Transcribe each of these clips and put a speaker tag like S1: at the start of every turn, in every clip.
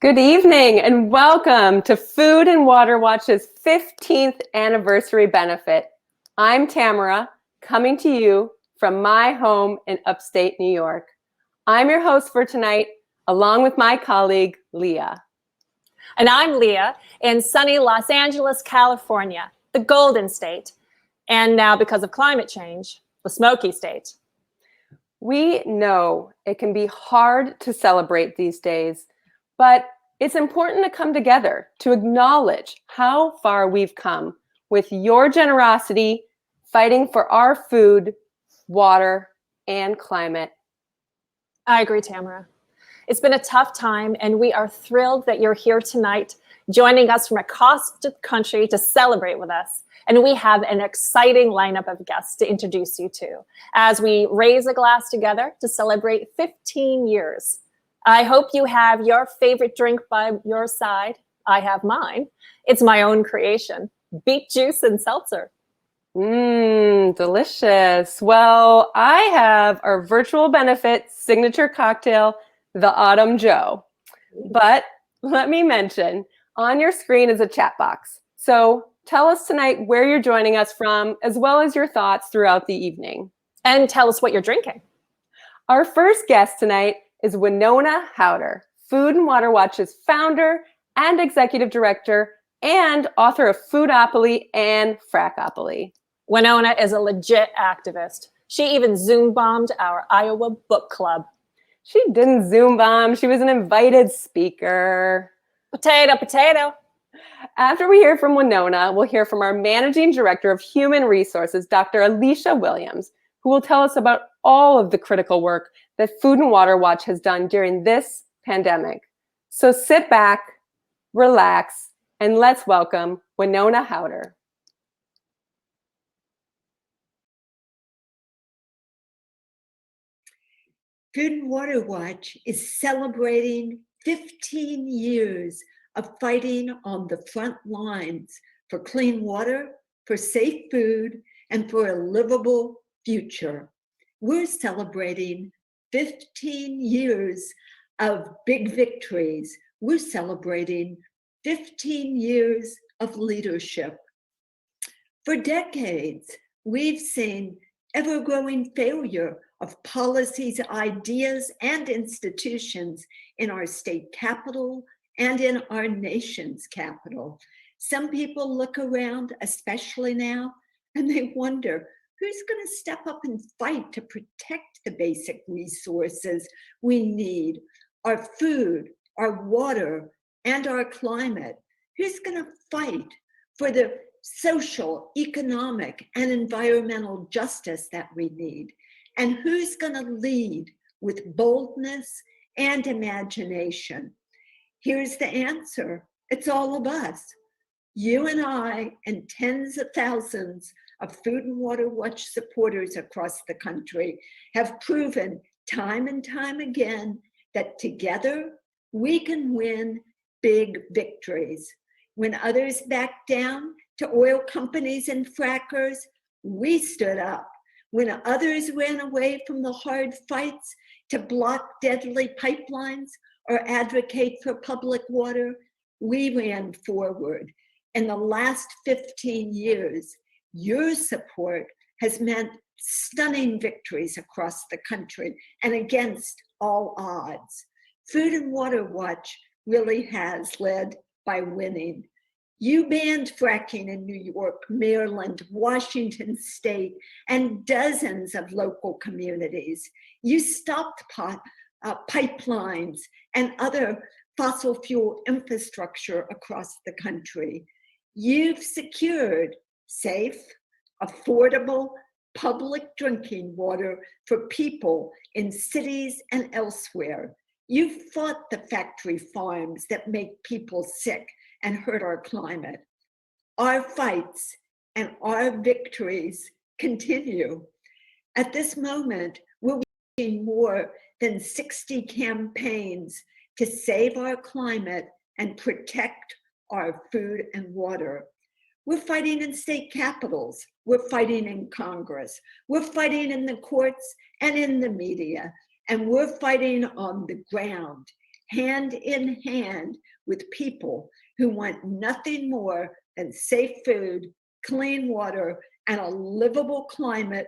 S1: Good evening and welcome to Food and Water Watch's 15th anniversary benefit. I'm Tamara, coming to you from my home in upstate New York. I'm your host for tonight, along with my colleague, Leah.
S2: And I'm Leah in sunny Los Angeles, California, the Golden State, and now because of climate change, the Smoky State.
S1: We know it can be hard to celebrate these days, but it's important to come together to acknowledge how far we've come with your generosity fighting for our food, water, and climate.
S2: I agree, Tamara. It's been a tough time, and we are thrilled that you're here tonight, joining us from across the country to celebrate with us. And we have an exciting lineup of guests to introduce you to as we raise a glass together to celebrate 15 years. I hope you have your favorite drink by your side. I have mine. It's my own creation, beet juice and seltzer.
S1: Delicious. Well, I have our virtual benefit signature cocktail, the Autumn Joe. But let me mention, on your screen is a chat box. So tell us tonight where you're joining us from, as well as your thoughts throughout the evening.
S2: And tell us what you're drinking.
S1: Our first guest tonight is Winona Howder, Food and Water Watch's founder and executive director, and author of Foodopoly and Frackopoly.
S2: Winona is a legit activist. She even Zoom bombed our Iowa book club.
S1: She didn't Zoom bomb. She was an invited speaker.
S2: Potato, potato.
S1: After we hear from Winona, we'll hear from our Managing Director of Human Resources, Dr. Alicia Williams, who will tell us about all of the critical work that Food and Water Watch has done during this pandemic. So sit back, relax, and let's welcome Winona Howder.
S3: Food and Water Watch is celebrating 15 years of fighting on the front lines for clean water, for safe food, and for a livable future. We're celebrating 15 years of big victories. We're celebrating 15 years of leadership. For decades, we've seen ever-growing failure of policies, ideas, and institutions in our state capital and in our nation's capital. Some people look around, especially now, and they wonder, who's going to step up and fight to protect the basic resources we need, our food, our water, and our climate? Who's going to fight for the social, economic, and environmental justice that we need? And who's going to lead with boldness and imagination? Here's the answer. It's all of us. You and I and tens of thousands of Food and Water Watch supporters across the country have proven time and time again that together we can win big victories. When others backed down to oil companies and frackers, we stood up. When others ran away from the hard fights to block deadly pipelines or advocate for public water, we ran forward. In the last 15 years, your support has meant stunning victories across the country and against all odds. Food and Water Watch really has led by winning. You banned fracking in New York, Maryland, Washington State, and dozens of local communities. You stopped pipelines and other fossil fuel infrastructure across the country. You've secured safe, affordable, public drinking water for people in cities and elsewhere. You've fought the factory farms that make people sick and hurt our climate. Our fights and our victories continue. At this moment, we're waging more than 60 campaigns to save our climate and protect our food and water. We're fighting in state capitals. We're fighting in Congress. We're fighting in the courts and in the media. And we're fighting on the ground hand in hand with people who want nothing more than safe food, clean water, and a livable climate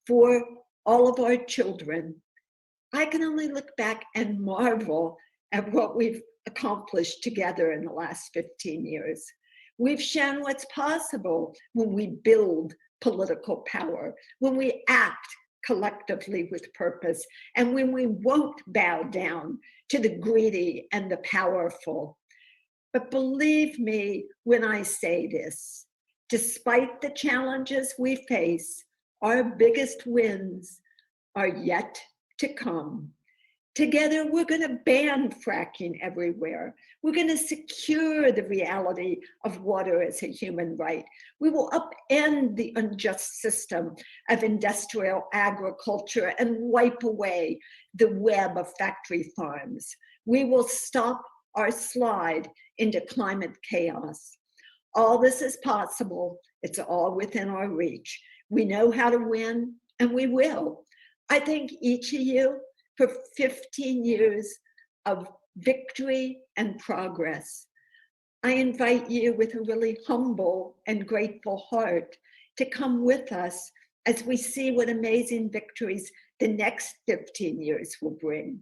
S3: for all of our children. I can only look back and marvel at what we've accomplished together in the last 15 years. We've shown what's possible when we build political power, when we act collectively with purpose, and when we won't bow down to the greedy and the powerful. But believe me when I say this, despite the challenges we face, our biggest wins are yet to come. Together, we're going to ban fracking everywhere. We're going to secure the reality of water as a human right. We will upend the unjust system of industrial agriculture and wipe away the web of factory farms. We will stop our slide into climate chaos. All this is possible. It's all within our reach. We know how to win, and we will. I thank each of you for 15 years of victory and progress. I invite you with a really humble and grateful heart to come with us as we see what amazing victories the next 15 years will bring.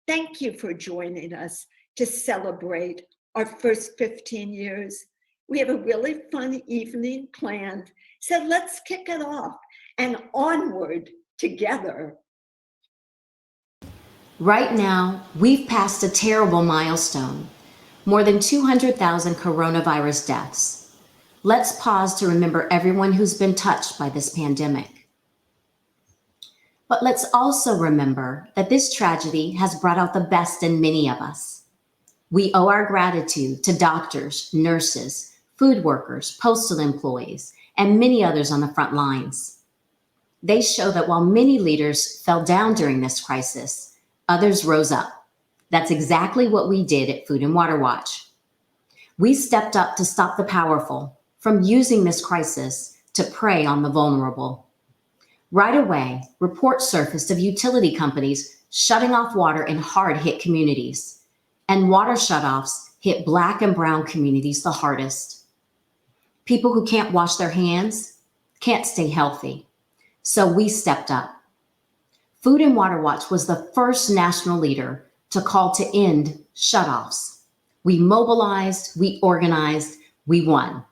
S3: Thank you for joining us to celebrate our first 15 years. We have a really fun evening planned, so let's kick it off and onward together.
S4: Right now, we've passed a terrible milestone, more than 200,000 coronavirus deaths. Let's pause to remember everyone who's been touched by this pandemic. But let's also remember that this tragedy has brought out the best in many of us. We owe our gratitude to doctors, nurses, food workers, postal employees, and many others on the front lines. They show that while many leaders fell down during this crisis, others rose up. That's exactly what we did at Food and Water Watch. We stepped up to stop the powerful from using this crisis to prey on the vulnerable. Right away, reports surfaced of utility companies shutting off water in hard-hit communities, and water shutoffs hit Black and brown communities the hardest. People who can't wash their hands can't stay healthy, so we stepped up. Food and Water Watch was the first national leader to call to end shutoffs. We mobilized, we organized, we won.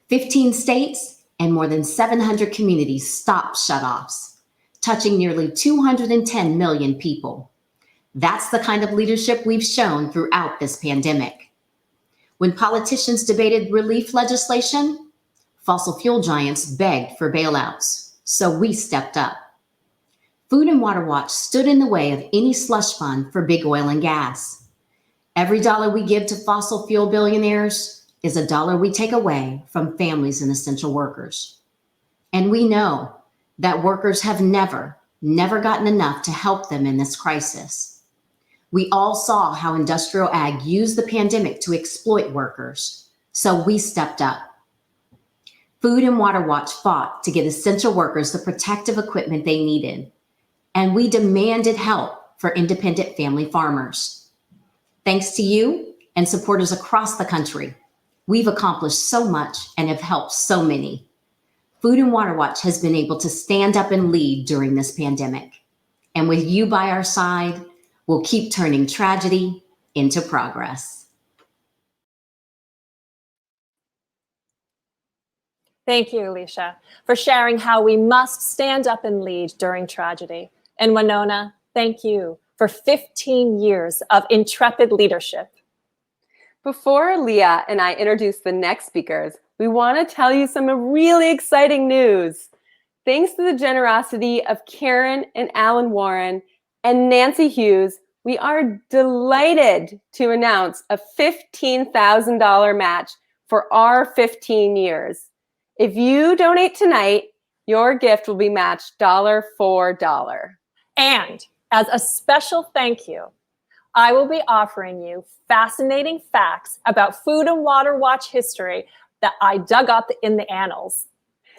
S4: 15 states and more than 700 communities stopped shutoffs, touching nearly 210 million people. That's the kind of leadership we've shown throughout this pandemic. When politicians debated relief legislation, fossil fuel giants begged for bailouts, so we stepped up. Food and Water Watch stood in the way of any slush fund for big oil and gas. Every dollar we give to fossil fuel billionaires is a dollar we take away from families and essential workers. And we know that workers have never gotten enough to help them in this crisis. We all saw how industrial ag used the pandemic to exploit workers, so we stepped up. Food and Water Watch fought to get essential workers the protective equipment they needed. And we demanded help for independent family farmers. Thanks to you and supporters across the country, we've accomplished so much and have helped so many. Food and Water Watch has been able to stand up and lead during this pandemic. And with you by our side, we'll keep turning tragedy into progress.
S2: Thank you, Alicia, for sharing how we must stand up and lead during tragedy. And Winona, thank you for 15 years of intrepid leadership.
S1: Before Leah and I introduce the next speakers, we want to tell you some really exciting news. Thanks to the generosity of Karen and Alan Warren and Nancy Hughes, we are delighted to announce a $15,000 match for our 15 years. If you donate tonight, your gift will be matched dollar for dollar.
S2: And as a special thank you, I will be offering you fascinating facts about Food and Water Watch history that I dug up in the annals.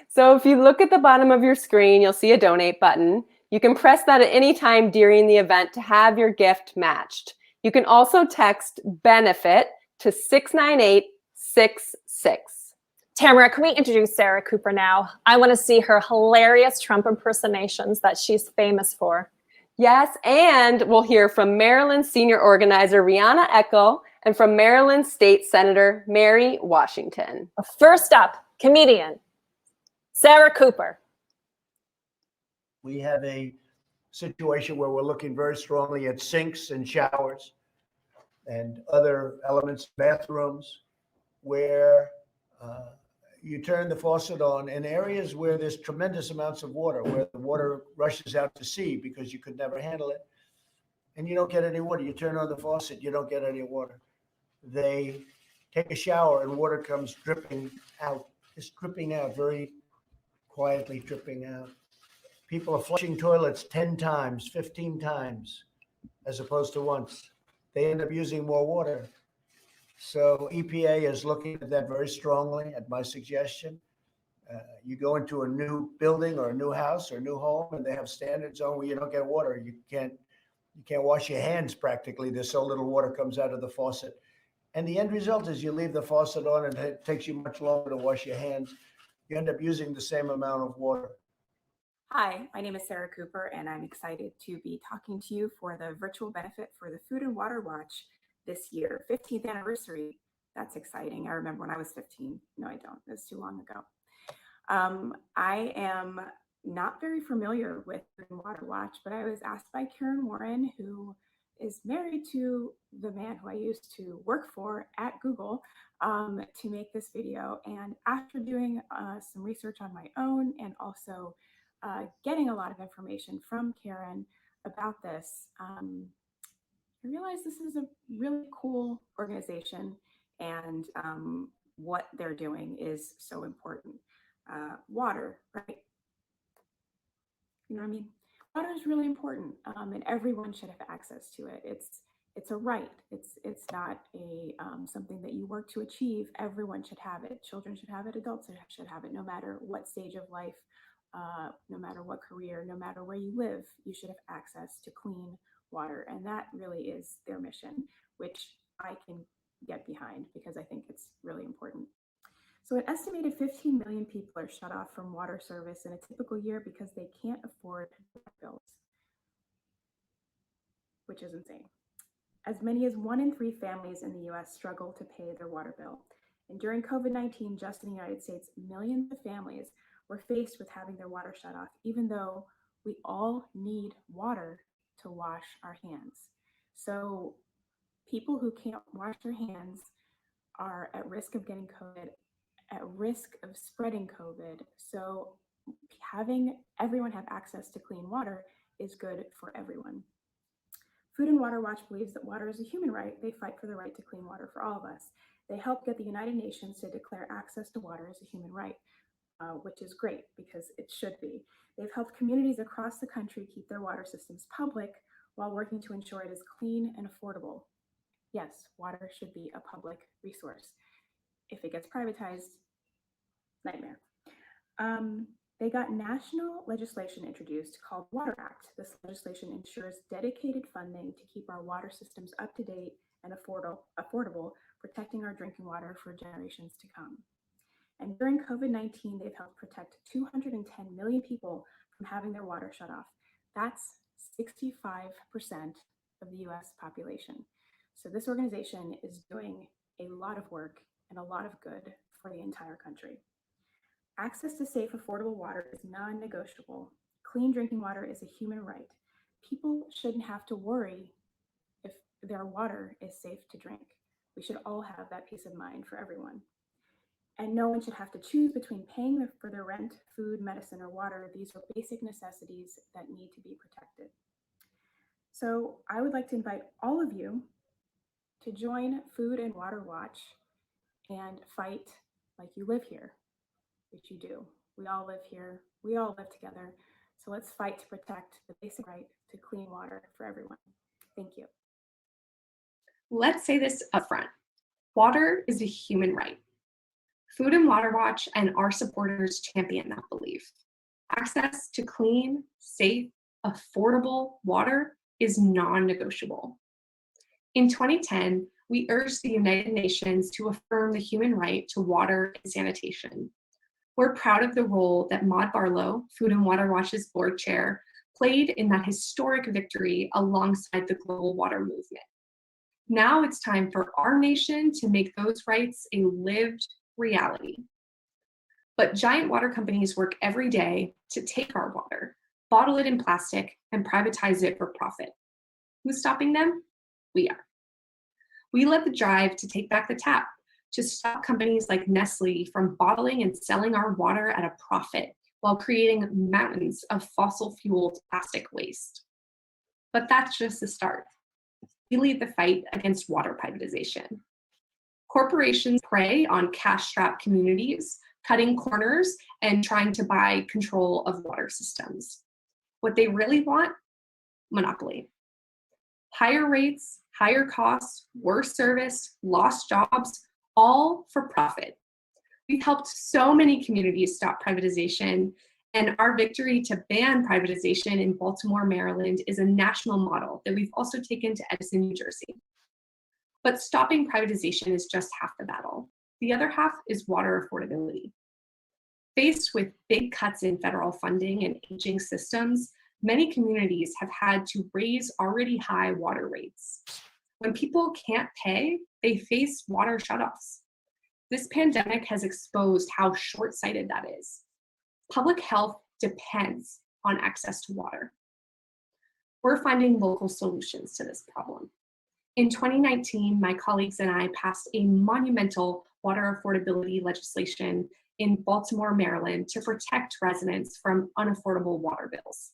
S1: So if you look at the bottom of your screen, you'll see a donate button. You can press that at any time during the event to have your gift matched. You can also text BENEFIT to 69866.
S2: Tamara, can we introduce Sarah Cooper now? I want to see her hilarious Trump impersonations that she's famous for.
S1: Yes, and we'll hear from Maryland senior organizer Rihanna Eckel and from Maryland State Senator Mary Washington.
S2: First up, comedian Sarah Cooper.
S5: We have a situation where we're looking very strongly at sinks and showers and other elements, bathrooms, where you turn the faucet on in areas where there's tremendous amounts of water, where the water rushes out to sea because you could never handle it, and you don't get any water. You turn on the faucet, you don't get any water. They take a shower and water comes dripping out, just dripping out, very quietly dripping out. People are flushing toilets 10 times, 15 times, as opposed to once. They end up using more water. So EPA is looking at that very strongly at my suggestion. You go into a new building or a new house or a new home and they have standards on where you don't get water. You can't wash your hands practically. There's so little water comes out of the faucet. And the end result is you leave the faucet on and it takes you much longer to wash your hands. You end up using the same amount of water.
S6: Hi, my name is Sarah Cooper, and I'm excited to be talking to you for the virtual benefit for the Food and Water Watch this year, 15th anniversary. That's exciting. I remember when I was 15. No, I don't. It's too long ago. I am not very familiar with Food and Water Watch, but I was asked by Karen Warren, who is married to the man who I used to work for at Google, to make this video. And after doing some research on my own and also getting a lot of information from Karen about this, I realized this is a really cool organization, and what they're doing is so important. Water, right? You know what I mean? Water is really important, and everyone should have access to it. It's a right. It's not a something that you work to achieve. Everyone should have it. Children should have it. Adults should have it. No matter what stage of life, no matter what career, no matter where you live, you should have access to clean water. And that really is their mission, which I can get behind because I think it's really important. So an estimated 15 million people are shut off from water service in a typical year because they can't afford bills, which is insane. As many as 1 in 3 families in the US struggle to pay their water bill. And during COVID-19, just in the United States, millions of families were faced with having their water shut off, even though we all need water to wash our hands. So people who can't wash their hands are at risk of getting COVID, at risk of spreading COVID. So having everyone have access to clean water is good for everyone. Food and Water Watch believes that water is a human right. They fight for the right to clean water for all of us. They helped get the United Nations to declare access to water as a human right, which is great because it should be. They've helped communities across the country keep their water systems public while working to ensure it is clean and affordable. Yes, water should be a public resource. If it gets privatized, nightmare. They got national legislation introduced called Water Act. This legislation ensures dedicated funding to keep our water systems up to date and affordable, protecting our drinking water for generations to come. And during COVID-19, they've helped protect 210 million people from having their water shut off. That's 65% of the US population. So this organization is doing a lot of work and a lot of good for the entire country. Access to safe, affordable water is non-negotiable. Clean drinking water is a human right. People shouldn't have to worry if their water is safe to drink. We should all have that peace of mind for everyone. And no one should have to choose between paying for their rent, food, medicine, or water. These are basic necessities that need to be protected. So I would like to invite all of you to join Food and Water Watch and fight like you live here, which you do. We all live here. We all live together. So let's fight to protect the basic right to clean water for everyone. Thank you.
S7: Let's say this upfront. Water is a human right. Food and Water Watch and our supporters champion that belief. Access to clean, safe, affordable water is non-negotiable. In 2010, we urged the United Nations to affirm the human right to water and sanitation. We're proud of the role that Maud Barlow, Food and Water Watch's board chair, played in that historic victory alongside the global water movement. Now it's time for our nation to make those rights a lived reality. But giant water companies work every day to take our water, bottle it in plastic, and privatize it for profit. Who's stopping them? We are. We led the drive to take back the tap, to stop companies like Nestle from bottling and selling our water at a profit while creating mountains of fossil-fueled plastic waste. But that's just the start. We lead the fight against water privatization. Corporations prey on cash-strapped communities, cutting corners and trying to buy control of water systems. What they really want? Monopoly. Higher rates, higher costs, worse service, lost jobs, all for profit. We've helped so many communities stop privatization, and our victory to ban privatization in Baltimore, Maryland is a national model that we've also taken to Edison, New Jersey. But stopping privatization is just half the battle. The other half is water affordability. Faced with big cuts in federal funding and aging systems, many communities have had to raise already high water rates. When people can't pay, they face water shutoffs. This pandemic has exposed how short-sighted that is. Public health depends on access to water. We're finding local solutions to this problem. In 2019, my colleagues and I passed a monumental water affordability legislation in Baltimore, Maryland to protect residents from unaffordable water bills.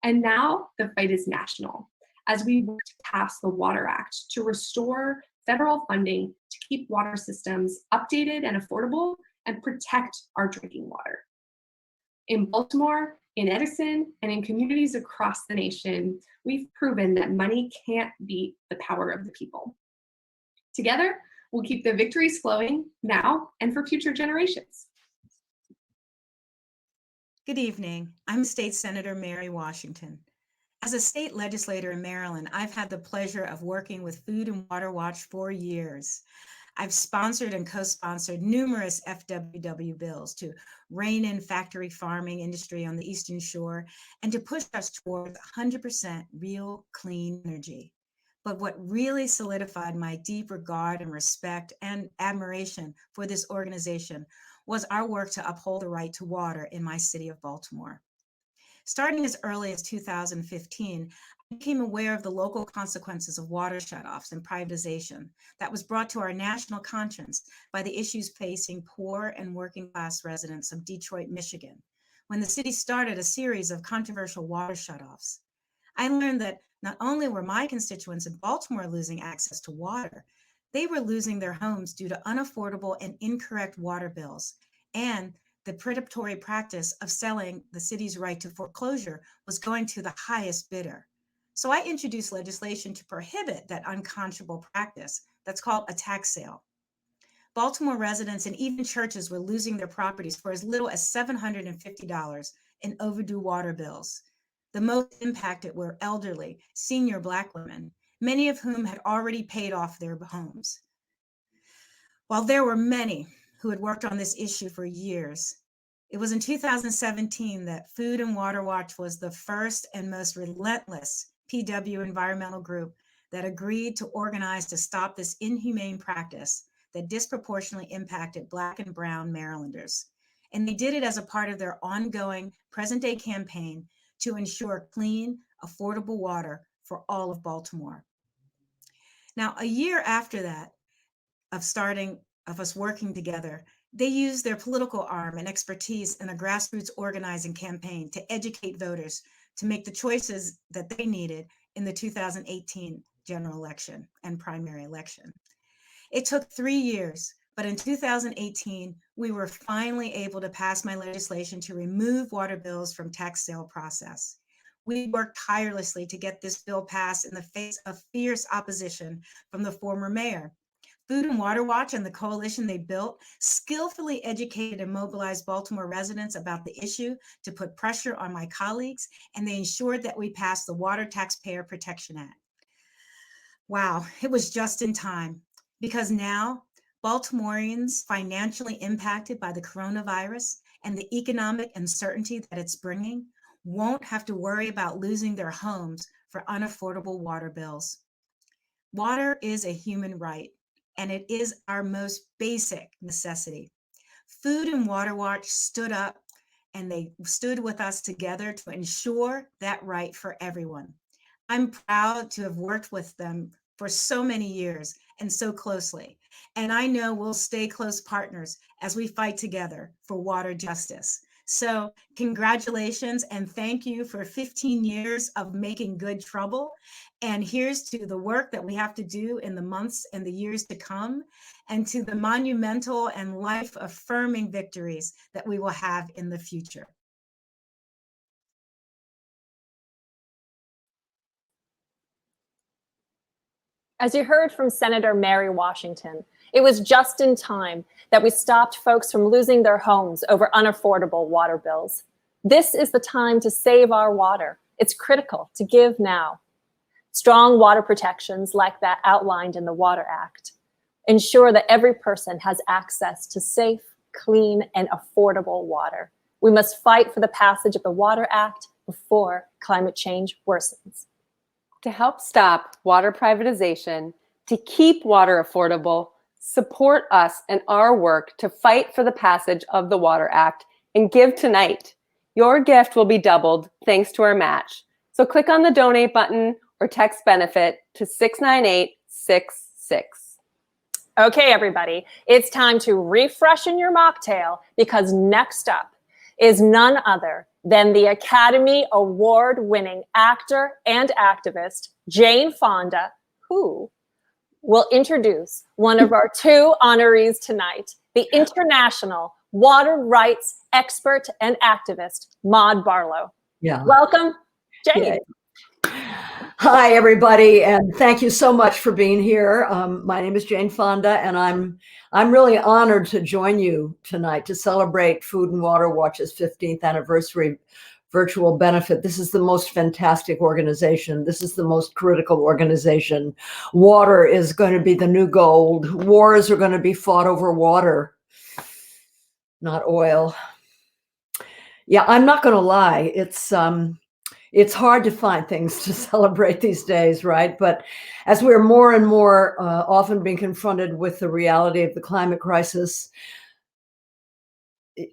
S7: And now the fight is national as we work to pass the Water Act to restore federal funding to keep water systems updated and affordable and protect our drinking water. In Baltimore, in Edison, and in communities across the nation, we've proven that money can't beat the power of the people. Together, we'll keep the victories flowing now and for future generations.
S8: Good evening. I'm State Senator Mary Washington. As a state legislator in Maryland, I've had the pleasure of working with Food and Water Watch for years. I've sponsored and co-sponsored numerous FWW bills to rein in factory farming industry on the Eastern Shore and to push us toward 100% real clean energy. But what really solidified my deep regard and respect and admiration for this organization was our work to uphold the right to water in my city of Baltimore. Starting as early as 2015, I became aware of the local consequences of water shutoffs and privatization that was brought to our national conscience by the issues facing poor and working class residents of Detroit, Michigan, when the city started a series of controversial water shutoffs. I learned that not only were my constituents in Baltimore losing access to water, they were losing their homes due to unaffordable and incorrect water bills, and the predatory practice of selling the city's right to foreclosure was going to the highest bidder. So I introduced legislation to prohibit that unconscionable practice that's called a tax sale. Baltimore residents and even churches were losing their properties for as little as $750 in overdue water bills. The most impacted were elderly, senior Black women, many of whom had already paid off their homes. While there were many who had worked on this issue for years, it was in 2017 that Food and Water Watch was the first and most relentless PW environmental group that agreed to organize to stop this inhumane practice that disproportionately impacted Black and Brown Marylanders. And they did it as a part of their ongoing present-day campaign to ensure clean, affordable water for all of Baltimore. Now, a year after that, of us working together, they used their political arm and expertise in a grassroots organizing campaign to educate voters to make the choices that they needed in the 2018 general election and primary election. It took 3 years, but in 2018, we were finally able to pass my legislation to remove water bills from tax sale process. We worked tirelessly to get this bill passed in the face of fierce opposition from the former mayor. Food and Water Watch and the coalition they built skillfully educated and mobilized Baltimore residents about the issue to put pressure on my colleagues, and they ensured that we passed the Water Taxpayer Protection Act. Wow, it was just in time because now Baltimoreans financially impacted by the coronavirus and the economic uncertainty that it's bringing won't have to worry about losing their homes for unaffordable water bills. Water is a human right, and it is our most basic necessity. Food and Water Watch stood up and they stood with us together to ensure that right for everyone. I'm proud to have worked with them for so many years and so closely. And I know we'll stay close partners as we fight together for water justice. So congratulations and thank you for 15 years of making good trouble. And here's to the work that we have to do in the months and the years to come, and to the monumental and life-affirming victories that we will have in the future.
S2: As you heard from Senator Mary Washington, it was just in time that we stopped folks from losing their homes over unaffordable water bills. This is the time to save our water. It's critical to give now. Strong water protections like that outlined in the Water Act ensure that every person has access to safe, clean, and affordable water. We must fight for the passage of the Water Act before climate change worsens.
S1: To help stop water privatization, to keep water affordable, support us in our work to fight for the passage of the Water Act and give tonight. Your gift will be doubled thanks to our match. So click on the donate button or text benefit to 69866.
S2: Okay, everybody, it's time to refreshen your mocktail because next up is none other than the Academy Award-winning actor and activist, Jane Fonda, who will introduce one of our two honorees tonight, the international water rights expert and activist, Maud Barlow.
S9: Yeah.
S2: Welcome, Jane.
S9: Yeah. Hi, everybody, and thank you so much for being here. My name is Jane Fonda, and I'm really honored to join you tonight to celebrate Food and Water Watch's 15th anniversary virtual benefit. This is the most fantastic organization. This is the most critical organization. Water is going to be the new gold. Wars are going to be fought over water, not oil. Yeah, I'm not going to lie. It's hard to find things to celebrate these days, right? But as we're more and more often being confronted with the reality of the climate crisis,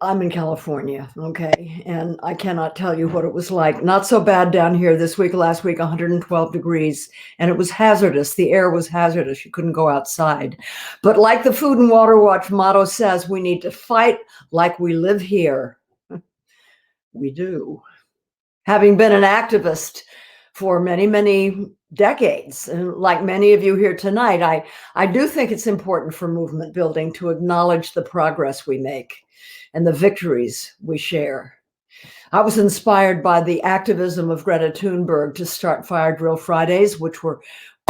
S9: I'm in California, okay? And I cannot tell you what it was like. Not so bad down here this week, last week, 112 degrees, and it was hazardous. The air was hazardous. You couldn't go outside. But like the Food and Water Watch motto says, we need to fight like we live here. We do. Having been an activist for many, many decades, and like many of you here tonight, I do think it's important for movement building to acknowledge the progress we make and the victories we share. I was inspired by the activism of Greta Thunberg to start Fire Drill Fridays, which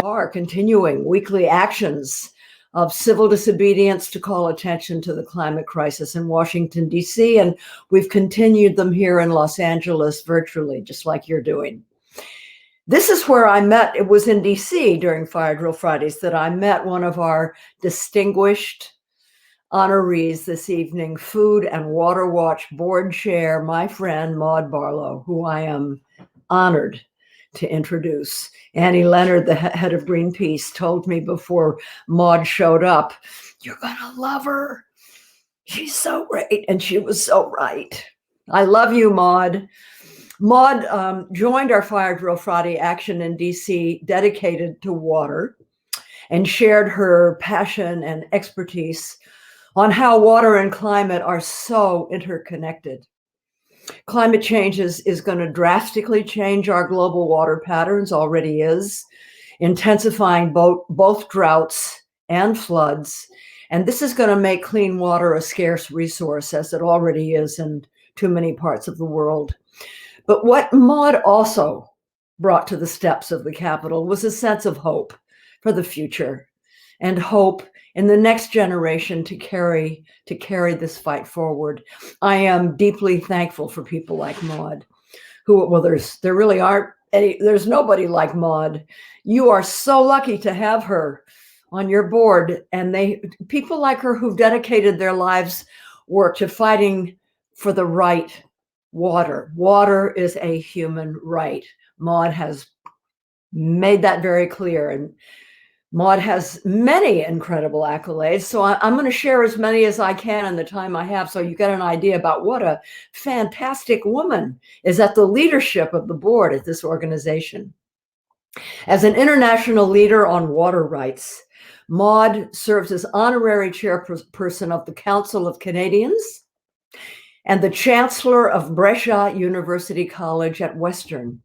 S9: are continuing weekly actions of civil disobedience to call attention to the climate crisis in Washington, D.C., and we've continued them here in Los Angeles virtually, just like you're doing. This is where I met, it was in D.C. during Fire Drill Fridays that I met one of our distinguished honorees this evening, Food and Water Watch Board Chair, my friend Maud Barlow, who I am honored to introduce. Annie Leonard, the head of Greenpeace, told me before Maud showed up, "You're gonna love her. She's so great." And she was so right. I love you, Maud. Maud joined our Fire Drill Friday action in DC dedicated to water and shared her passion and expertise on how water and climate are so interconnected. Climate change is going to drastically change our global water patterns, already is, intensifying both droughts and floods. And this is going to make clean water a scarce resource, as it already is in too many parts of the world. But what Maud also brought to the steps of the Capitol was a sense of hope for the future and hope in the next generation to carry this fight forward. I am deeply thankful for people like Maud, who, well, there really aren't there's nobody like Maud. You are so lucky to have her on your board, and people like her who've dedicated their lives work to fighting for the right water. Water is a human right. Maud has made that very clear, and Maud has many incredible accolades. So I'm going to share as many as I can in the time I have, so you get an idea about what a fantastic woman is at the leadership of the board at this organization. As an international leader on water rights, Maud serves as honorary chairperson of the Council of Canadians and the chancellor of Brescia University College at Western.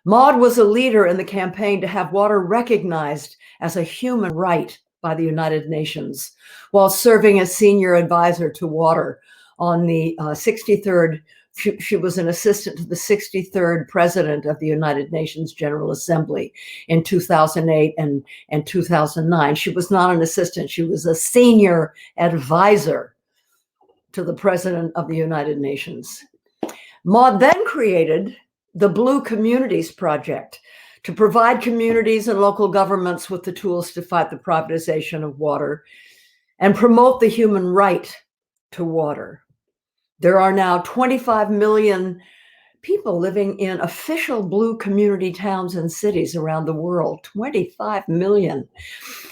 S9: Maud was a leader in the campaign to have water recognized as a human right by the United Nations, while serving as senior advisor to water on the 63rd. She was an assistant to the 63rd president of the United Nations General Assembly in 2008 and 2009. She was not an assistant. She was a senior advisor to the president of the United Nations. Maud then created the Blue Communities Project to provide communities and local governments with the tools to fight the privatization of water and promote the human right to water. There are now 25 million people living in official blue community towns and cities around the world, 25 million.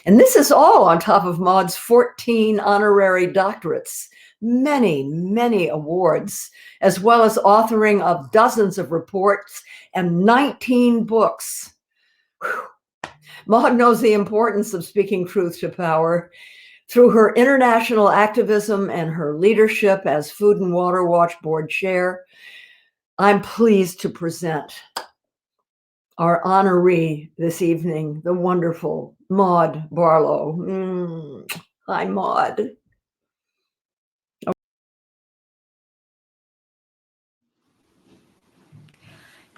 S9: And this is all on top of Maud's 14 honorary doctorates, many, many awards, as well as authoring of dozens of reports and 19 books. Whew. Maud knows the importance of speaking truth to power. Through her international activism and her leadership as Food and Water Watch Board Chair, I'm pleased to present our honoree this evening, the wonderful Maud Barlow. Hi, Maud.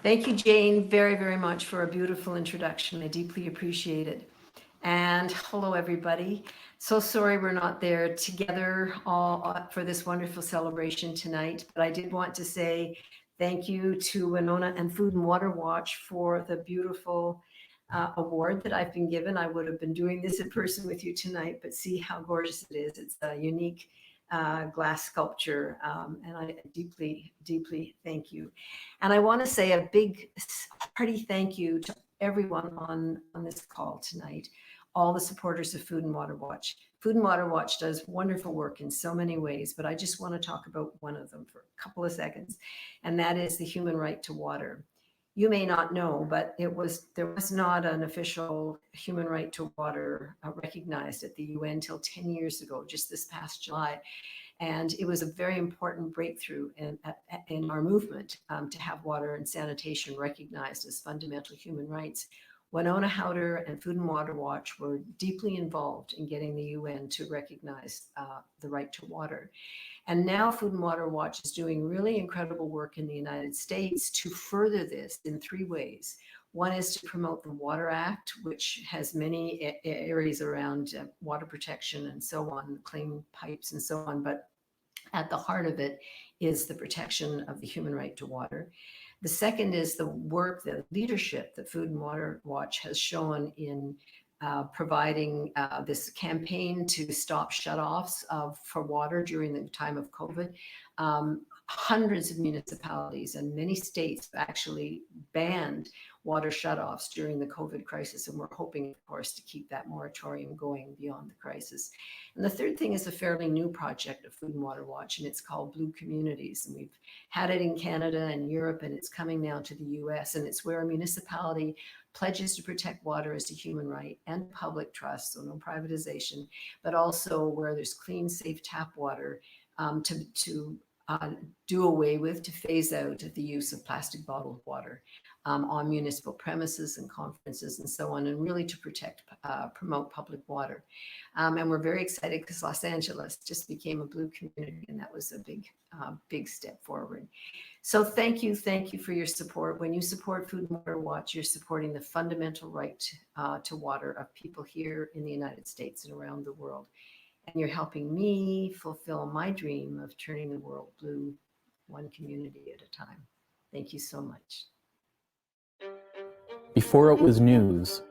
S10: Thank you, Jane, very, very much for a beautiful introduction. I deeply appreciate it. And hello, everybody. So sorry we're not there together all for this wonderful celebration tonight, but I did want to say thank you to Winona and Food and Water Watch for the beautiful award that I've been given. I would have been doing this in person with you tonight, but see how gorgeous it is. It's a unique glass sculpture, and I deeply, deeply thank you. And I want to say a big hearty thank you to everyone on this call tonight, all the supporters of Food and Water Watch. Food and Water Watch does wonderful work in so many ways, but I just want to talk about one of them for a couple of seconds, and that is the human right to water. You may not know, but there was not an official human right to water recognized at the UN till 10 years ago, just this past July. And it was a very important breakthrough in our movement to have water and sanitation recognized as fundamental human rights. Winona Howder and Food and Water Watch were deeply involved in getting the UN to recognize the right to water. And now Food and Water Watch is doing really incredible work in the United States to further this in 3 ways. One is to promote the Water Act, which has many areas around water protection and so on, clean pipes and so on. But at the heart of it is the protection of the human right to water. The second is the work, the leadership that Food and Water Watch has shown in providing this campaign to stop shutoffs for water during the time of COVID. Hundreds of municipalities and many states actually banned water shutoffs during the COVID crisis, and we're hoping, of course, to keep that moratorium going beyond the crisis. And the third thing is a fairly new project of Food and Water Watch, and it's called Blue Communities. And we've had it in Canada and Europe, and it's coming now to the US, and it's where a municipality pledges to protect water as a human right and public trust, so no privatization, but also where there's clean, safe tap water to do away with, to phase out the use of plastic bottled water on municipal premises and conferences and so on, and really to promote public water. And we're very excited because Los Angeles just became a blue community, and that was a big step forward. So thank you for your support. When you support Food and Water Watch, you're supporting the fundamental right to water of people here in the United States and around the world. And you're helping me fulfill my dream of turning the world blue, one community at a time. Thank you so much.
S11: Before it was news,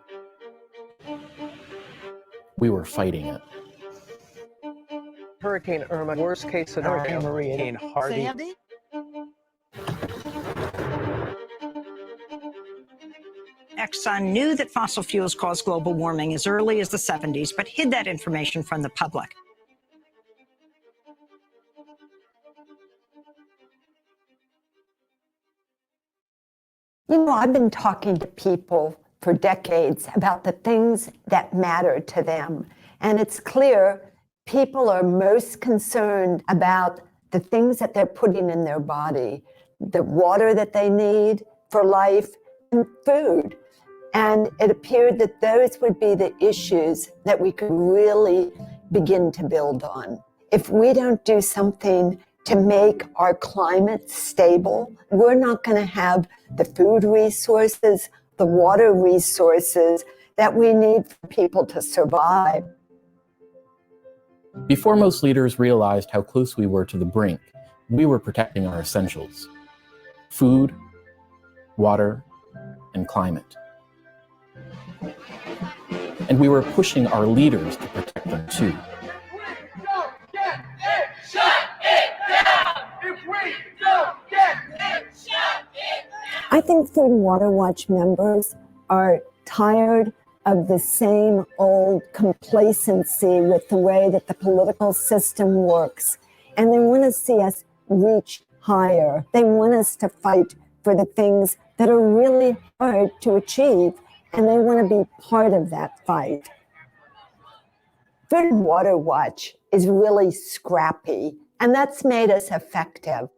S11: we were fighting it.
S12: Hurricane Irma, worst case scenario, Hurricane Harvey.
S13: Exxon knew that fossil fuels cause global warming as early as the 70s, but hid that information from the public.
S14: You know, I've been talking to people for decades about the things that matter to them. And it's clear people are most concerned about the things that they're putting in their body, the water that they need for life, and food. And it appeared that those would be the issues that we could really begin to build on. If we don't do something to make our climate stable, we're not going to have the food resources, the water resources that we need for people to survive.
S11: Before most leaders realized how close we were to the brink, we were protecting our essentials: food, water, and climate. And we were pushing our leaders to protect them too.
S14: I think Food and Water Watch members are tired of the same old complacency with the way that the political system works. And they want to see us reach higher. They want us to fight for the things that are really hard to achieve, and they want to be part of that fight. Food and Water Watch is really scrappy, and that's made us effective.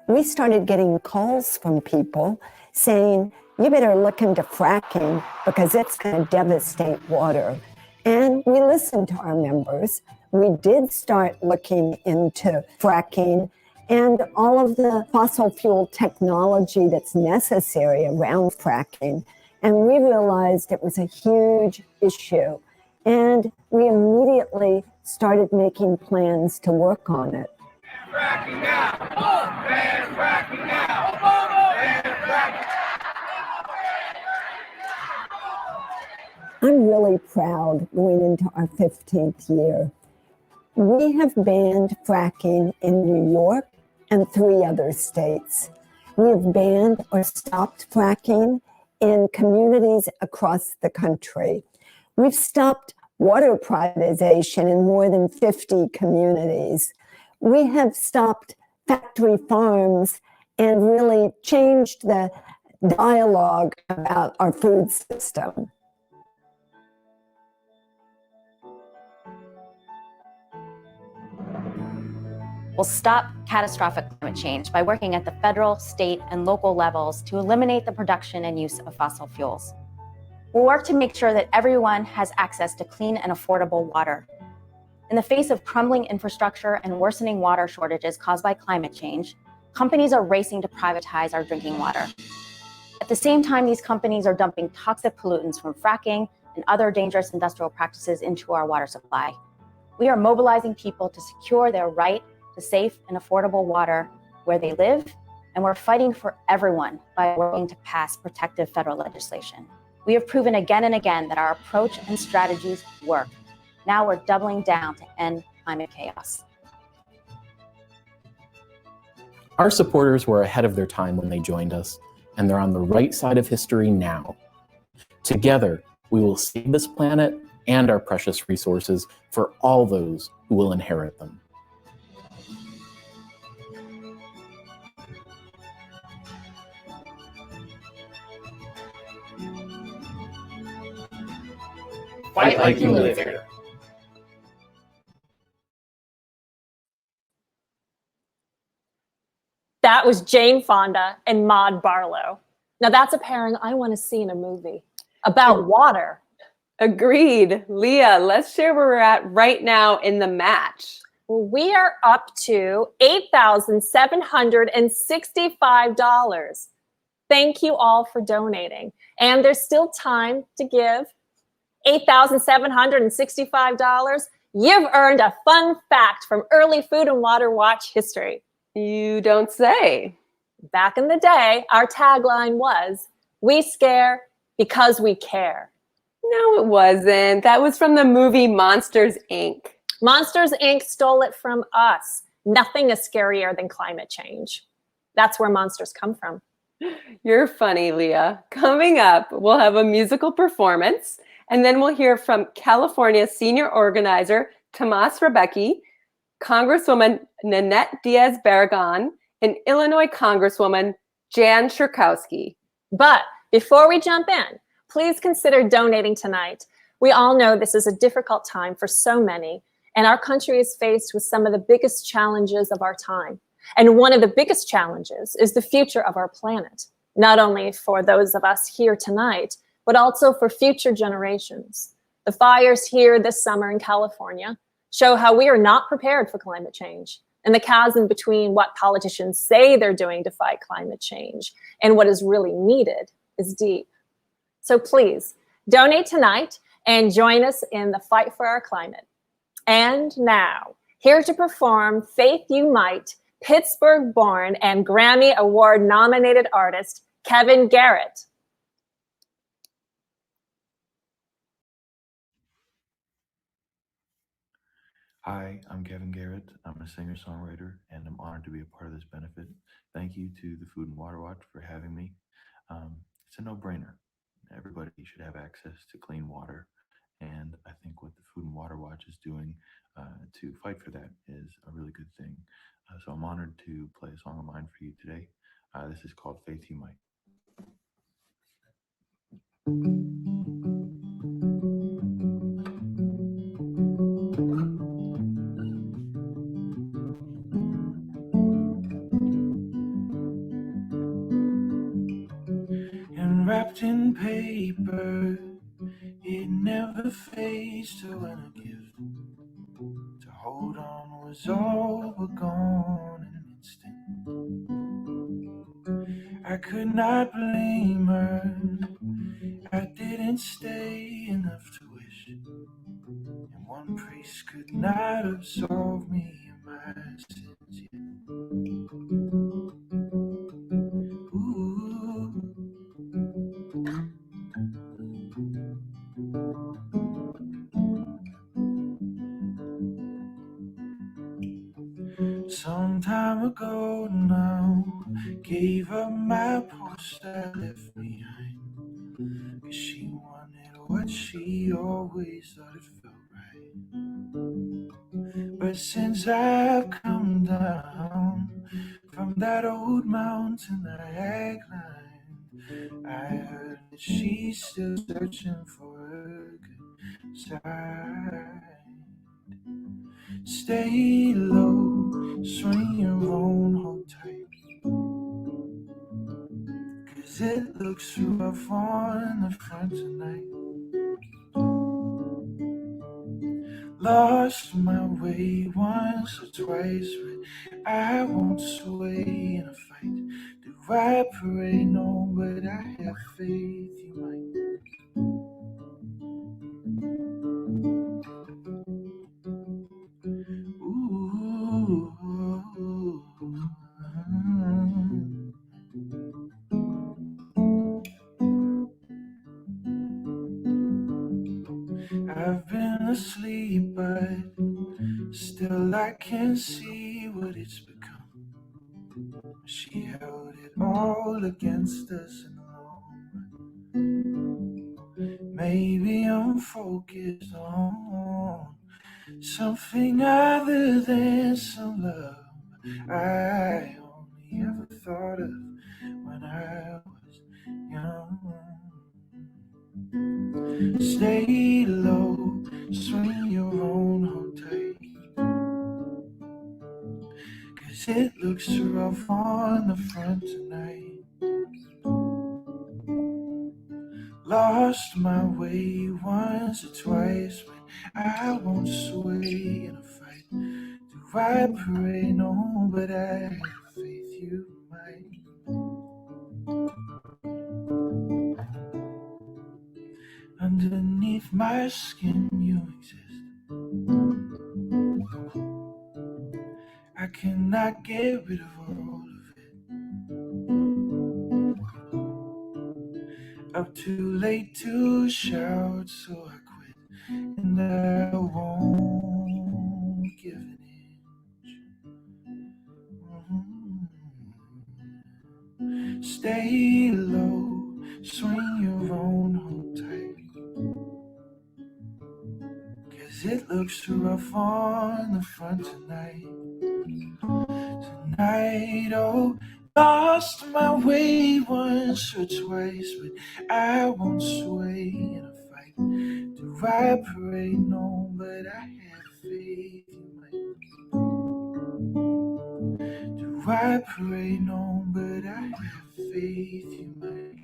S14: We started getting calls from people saying, you better look into fracking because it's going to devastate water. And we listened to our members. We did start looking into fracking and all of the fossil fuel technology that's necessary around fracking. And we realized it was a huge issue. And we immediately started making plans to work on it.
S15: Fracking now! Ban fracking now! Ban fracking!
S14: I'm really proud going into our 15th year. We have banned fracking in New York and 3 other states. We have banned or stopped fracking in communities across the country. We've stopped water privatization in more than 50 communities. We have stopped factory farms and really changed the dialogue about our food system.
S16: We'll stop catastrophic climate change by working at the federal, state, and local levels to eliminate the production and use of fossil fuels. We'll work to make sure that everyone has access to clean and affordable water. In the face of crumbling infrastructure and worsening water shortages caused by climate change, companies are racing to privatize our drinking water. At the same time, these companies are dumping toxic pollutants from fracking and other dangerous industrial practices into our water supply. We are mobilizing people to secure their right to safe and affordable water where they live, and we're fighting for everyone by working to pass protective federal legislation. We have proven again and again that our approach and strategies work. Now we're doubling down to end climate chaos.
S11: Our supporters were ahead of their time when they joined us, and they're on the right side of history now. Together, we will save this planet and our precious resources for all those who will inherit them.
S15: Fight like you live here.
S2: That was Jane Fonda and Maud Barlow. Now that's a pairing I want to see in a movie about water.
S1: Agreed. Leah, let's share where we're at right now in the match.
S2: Well, we are up to $8,765. Thank you all for donating. And there's still time to give. $8,765. You've earned a fun fact from early Food and Water Watch history.
S1: You don't say.
S2: Back in the day, our tagline was, We scare because we care.
S1: No, it wasn't. That was from the movie Monsters, Inc.
S2: Monsters, Inc. stole it from us. Nothing is scarier than climate change. That's where monsters come from.
S1: You're funny, Leah. Coming up, we'll have a musical performance, and then we'll hear from California senior organizer Tomas Rebecki, Congresswoman Nanette Diaz-Barragán, and Illinois Congresswoman Jan Schakowsky.
S2: But before we jump in, please consider donating tonight. We all know this is a difficult time for so many, and our country is faced with some of the biggest challenges of our time. And one of the biggest challenges is the future of our planet, not only for those of us here tonight, but also for future generations. The fires here this summer in California show how we are not prepared for climate change, and the chasm between what politicians say they're doing to fight climate change and what is really needed is deep. So please, donate tonight and join us in the fight for our climate. And now, here to perform Faith You Might, Pittsburgh-born and Grammy Award-nominated artist, Kevin Garrett.
S17: Hi, I'm Kevin Garrett. I'm a singer-songwriter, and I'm honored to be a part of this benefit. Thank you to the Food and Water Watch for having me. It's a no-brainer. Everybody should have access to clean water, and I think what the Food and Water Watch is doing to fight for that is a really good thing. So I'm honored to play a song of mine for you today. This is called Faith You Might. And wrapped in paper, it never fades to when a gift to hold on was all but gone in an instant. I could not blame her, I didn't stay enough to wish, and one priest could not absolve me of my sins yet. Ooh. Some time ago now, gave up my post I left behind, 'cause she wanted what she always thought it felt right. But since I've come down from that old mountain that I climbed, I heard that she's still searching for a good side. Stay low, swing your own, hold tight, 'cause it looks rough on the front tonight. Lost my way once or twice, but I won't sway in a fight. Do I pray? No, but I have faith you might. Ooh. I've been asleep, but still I can see what it's become. She held it all against us in the long run. Maybe I'm focused on something other than some love I only ever thought of when I was young. Stay low, swing your own, hold tight, 'cause it looks rough on the front tonight. Lost my way once or twice, but I won't sway in a fight. Do I pray? No, but I have faith you might. Underneath my skin you exist. I cannot get rid of all of it. Up too late to shout, so I quit, and I won't give an inch. Stay low, swing your own hold tight, 'cause it looks rough on the front tonight. Oh, lost my way once or twice, but I won't sway in a fight. Do I pray? No, but I have faith you might. Do I pray? No, but I have faith you might.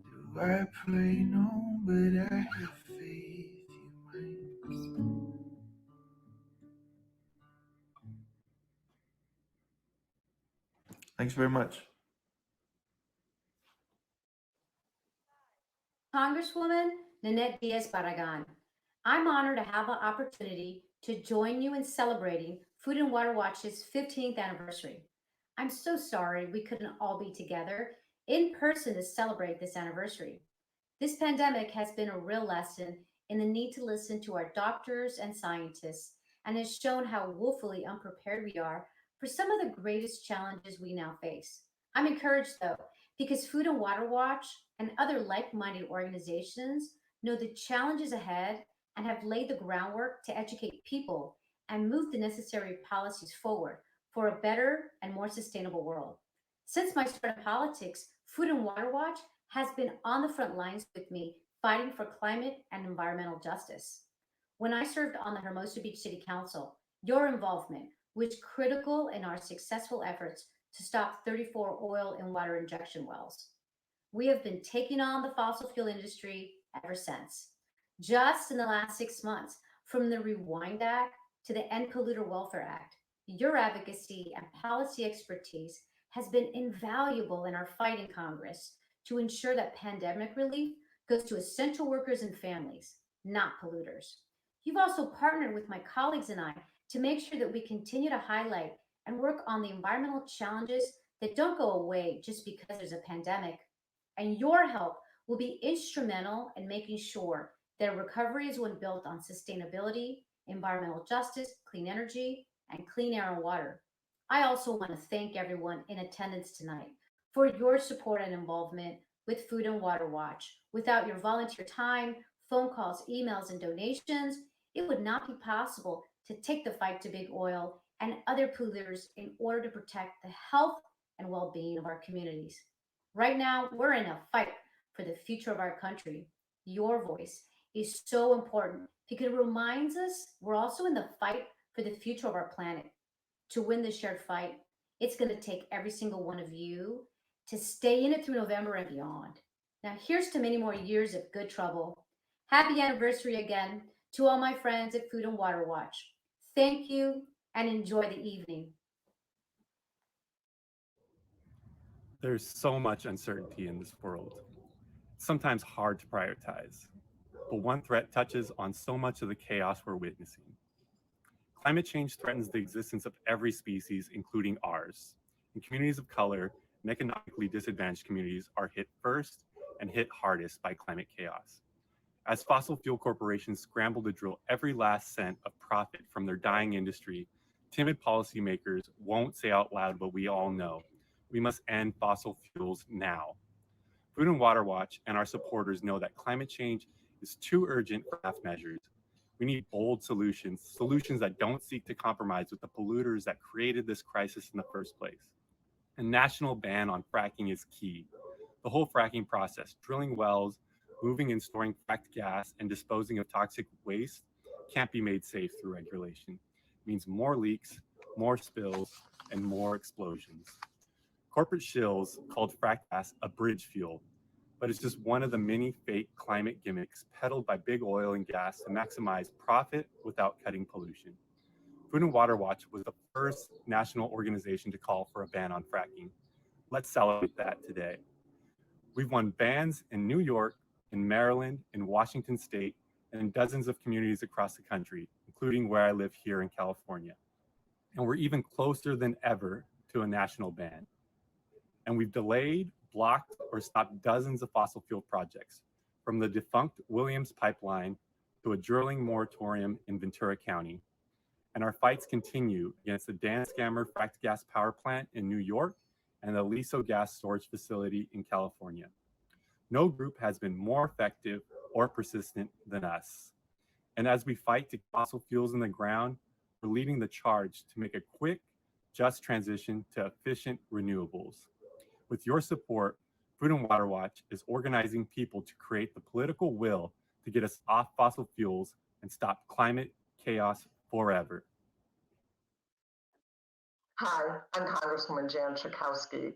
S17: Do I pray? No, but I have faith you might. Thanks very much.
S18: Congresswoman Nanette Diaz-Barragan, I'm honored to have the opportunity to join you in celebrating Food and Water Watch's 15th anniversary. I'm so sorry we couldn't all be together in person to celebrate this anniversary. This pandemic has been a real lesson in the need to listen to our doctors and scientists, and has shown how woefully unprepared we are for some of the greatest challenges we now face. I'm encouraged, though, because Food and Water Watch and other like-minded organizations know the challenges ahead and have laid the groundwork to educate people and move the necessary policies forward for a better and more sustainable world. Since my start in politics, Food and Water Watch has been on the front lines with me, fighting for climate and environmental justice. When I served on the Hermosa Beach City Council, your involvement was critical in our successful efforts to stop 34 oil and water injection wells. We have been taking on the fossil fuel industry ever since. Just in the last 6 months, from the Rewind Act to the End Polluter Welfare Act, your advocacy and policy expertise has been invaluable in our fight in Congress to ensure that pandemic relief goes to essential workers and families, not polluters. You've also partnered with my colleagues and I to make sure that we continue to highlight and work on the environmental challenges that don't go away just because there's a pandemic. And your help will be instrumental in making sure that recovery is one built on sustainability, environmental justice, clean energy, and clean air and water. I also want to thank everyone in attendance tonight for your support and involvement with Food and Water Watch. Without your volunteer time, phone calls, emails, and donations, it would not be possible to take the fight to big oil and other polluters in order to protect the health and well-being of our communities. Right now, we're in a fight for the future of our country. Your voice is so important because it reminds us we're also in the fight for the future of our planet. To win this shared fight, it's going to take every single one of you to stay in it through November and beyond. Now, here's to many more years of good trouble. Happy anniversary again to all my friends at Food and Water Watch. Thank you and enjoy the evening.
S19: There's so much uncertainty in this world. It's sometimes hard to prioritize, but one threat touches on so much of the chaos we're witnessing. Climate change threatens the existence of every species, including ours. And communities of color and economically disadvantaged communities are hit first and hit hardest by climate chaos. As fossil fuel corporations scramble to drill every last cent of profit from their dying industry, timid policymakers won't say out loud what we all know. We must end fossil fuels now. Food and Water Watch and our supporters know that climate change is too urgent for half measures. We need bold solutions, solutions that don't seek to compromise with the polluters that created this crisis in the first place. A national ban on fracking is key. The whole fracking process, drilling wells, moving and storing fracked gas, and disposing of toxic waste can't be made safe through regulation. It means more leaks, more spills, and more explosions. Corporate shills called frack gas a bridge fuel, but it's just one of the many fake climate gimmicks peddled by big oil and gas to maximize profit without cutting pollution. Food and Water Watch was the first national organization to call for a ban on fracking. Let's celebrate that today. We've won bans in New York, in Maryland, in Washington State, and in dozens of communities across the country, including where I live here in California. And we're even closer than ever to a national ban. And we've delayed blocked or stopped dozens of fossil fuel projects, from the defunct Williams pipeline to a drilling moratorium in Ventura County. And our fights continue against the Dan Scammer fracked gas power plant in New York and the Aliso gas storage facility in California. No group has been more effective or persistent than us. And as we fight to get fossil fuels in the ground, we're leading the charge to make a quick, just transition to efficient renewables. With your support, Food and Water Watch is organizing people to create the political will to get us off fossil fuels and stop climate chaos forever.
S20: Hi, I'm Congresswoman Jan Schakowsky,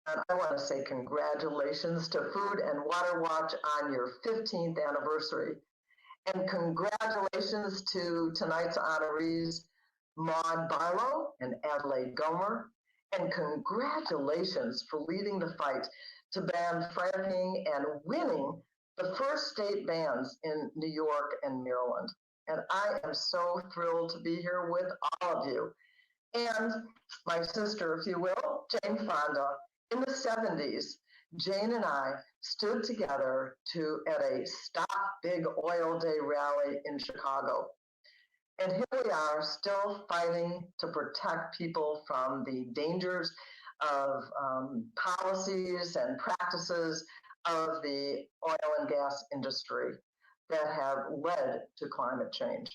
S20: and I want to say congratulations to Food and Water Watch on your 15th anniversary. And congratulations to tonight's honorees, Maud Barlow and Adelaide Gomer. And congratulations for leading the fight to ban fracking and winning the first state bans in New York and Maryland. And I am so thrilled to be here with all of you. And my sister, if you will, Jane Fonda, in the 70s, Jane and I stood together at a Stop Big Oil Day rally in Chicago. And here we are still fighting to protect people from the dangers of policies and practices of the oil and gas industry that have led to climate change.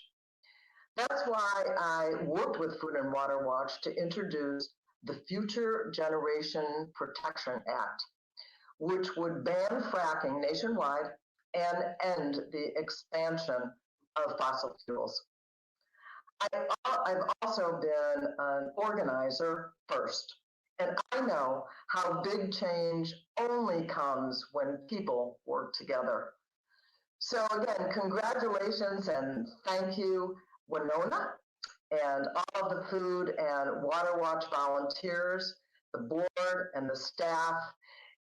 S20: That's why I worked with Food and Water Watch to introduce the Future Generation Protection Act, which would ban fracking nationwide and end the expansion of fossil fuels. I've also been an organizer first, and I know how big change only comes when people work together. So again, congratulations and thank you, Winona, and all of the Food and Water Watch volunteers, the board and the staff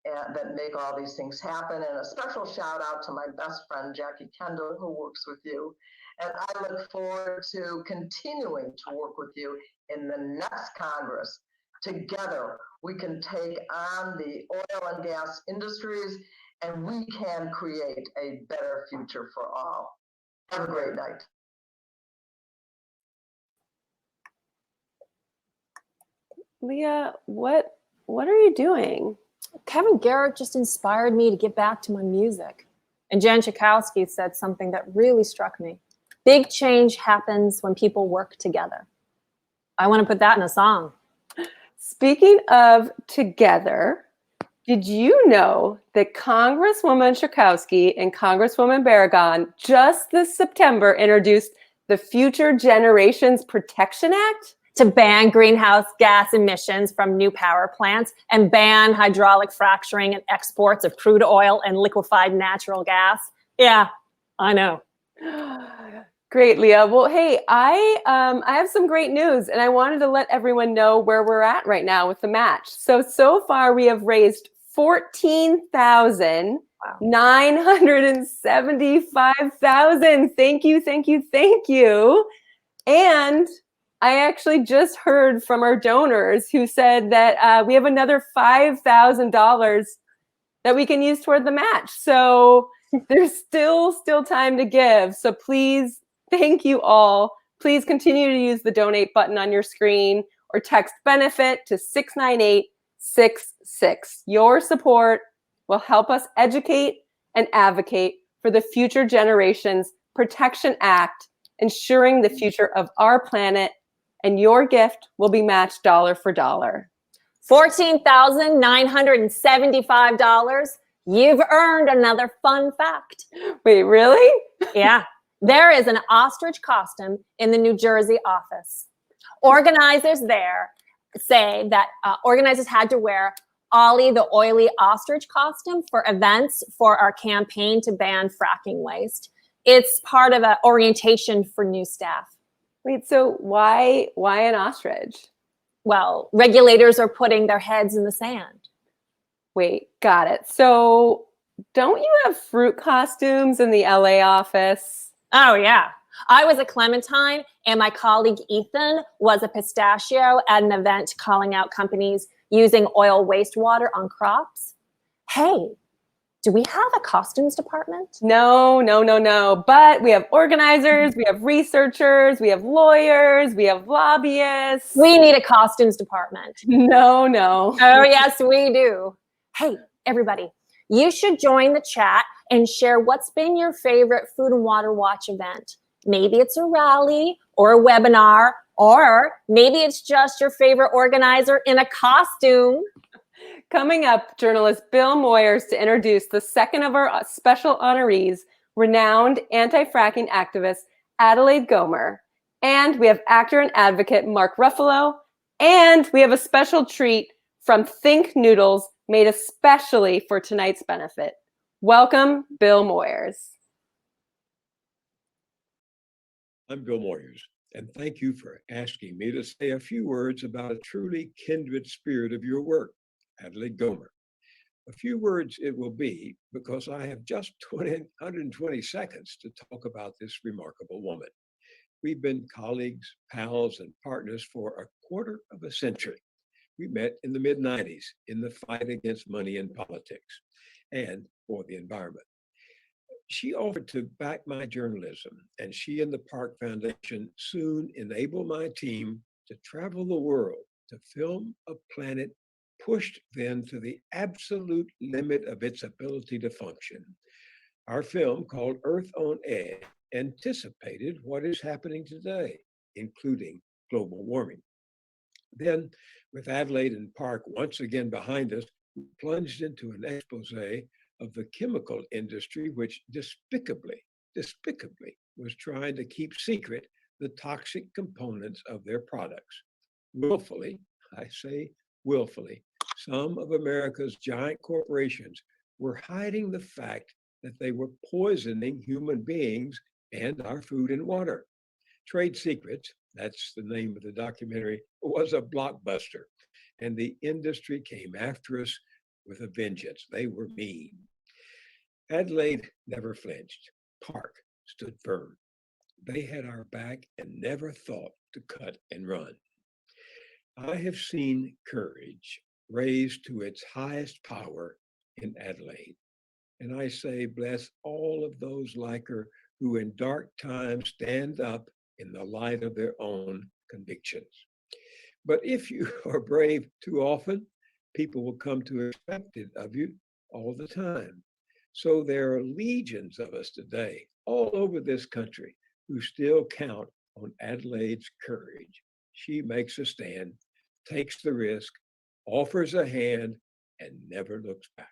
S20: that make all these things happen. And a special shout out to my best friend, Jackie Kendall, who works with you. And I look forward to continuing to work with you in the next Congress. Together, we can take on the oil and gas industries, and we can create a better future for all. Have a great night.
S1: Leah, what are you doing?
S2: Kevin Garrett just inspired me to get back to my music. And Jen Schakowsky said something that really struck me. Big change happens when people work together. I want to put that in a song.
S1: Speaking of together, did you know that Congresswoman Schakowsky and Congresswoman Barragan just this September introduced the Future Generations Protection Act?
S2: To ban greenhouse gas emissions from new power plants and ban hydraulic fracturing and exports of crude oil and liquefied natural gas. Yeah, I know.
S1: Great, Leah. Well, hey, I have some great news, and I wanted to let everyone know where we're at right now with the match. So far we have raised $14,975,000. Thank you. And I actually just heard from our donors who said that we have another $5,000 that we can use toward the match. So there's still time to give. So please, thank you all. Please continue to use the donate button on your screen or text BENEFIT to 69866. Your support will help us educate and advocate for the Future Generations Protection Act, ensuring the future of our planet, and your gift will be matched dollar for dollar.
S2: $14,975. You've earned another fun fact.
S1: Wait, really?
S2: Yeah. There is an ostrich costume in the New Jersey office. Organizers there say that organizers had to wear Ollie the Oily Ostrich costume for events for our campaign to ban fracking waste. It's part of an orientation for new staff.
S1: Wait, so why an ostrich?
S2: Well, regulators are putting their heads in the sand.
S1: Wait, got it. So don't you have fruit costumes in the LA office?
S2: Oh, yeah. I was a clementine, and my colleague Ethan was a pistachio at an event calling out companies using oil wastewater on crops. Hey, do we have a costumes department?
S1: No, no, no, no. But we have organizers, we have researchers, we have lawyers, we have lobbyists.
S2: We need a costumes department.
S1: No, no.
S2: Oh, yes, we do. Hey, everybody, you should join the chat and share what's been your favorite Food and Water Watch event. Maybe it's a rally or a webinar, or maybe it's just your favorite organizer in a costume.
S1: Coming up, journalist Bill Moyers to introduce the second of our special honorees, renowned anti-fracking activist Adelaide Gomer. And we have actor and advocate Mark Ruffalo. And we have a special treat from Think Noodles made especially for tonight's benefit. Welcome, Bill Moyers.
S21: I'm Bill Moyers, and thank you for asking me to say a few words about a truly kindred spirit of your work, Adelaide Gomer. A few words it will be because I have just 120 seconds to talk about this remarkable woman. We've been colleagues, pals, and partners for a quarter of a century. We met in the mid-90s in the fight against money in politics and for the environment. She offered to back my journalism, and she and the Park Foundation soon enabled my team to travel the world to film a planet pushed then to the absolute limit of its ability to function. Our film, called Earth on Edge, anticipated what is happening today, including global warming. Then, with Adelaide and Park once again behind us, we plunged into an expose of the chemical industry, which despicably was trying to keep secret the toxic components of their products. Willfully, I say willfully, some of America's giant corporations were hiding the fact that they were poisoning human beings and our food and water. Trade Secrets, that's the name of the documentary, was a blockbuster, and the industry came after us with a vengeance. They were mean. Adelaide never flinched. Park stood firm. They had our back and never thought to cut and run. I have seen courage raised to its highest power in Adelaide. And I say, bless all of those like her who in dark times stand up in the light of their own convictions. But if you are brave too often, people will come to expect it of you all the time. So there are legions of us today, all over this country, who still count on Adelaide's courage. She makes a stand, takes the risk, offers a hand, and never looks back.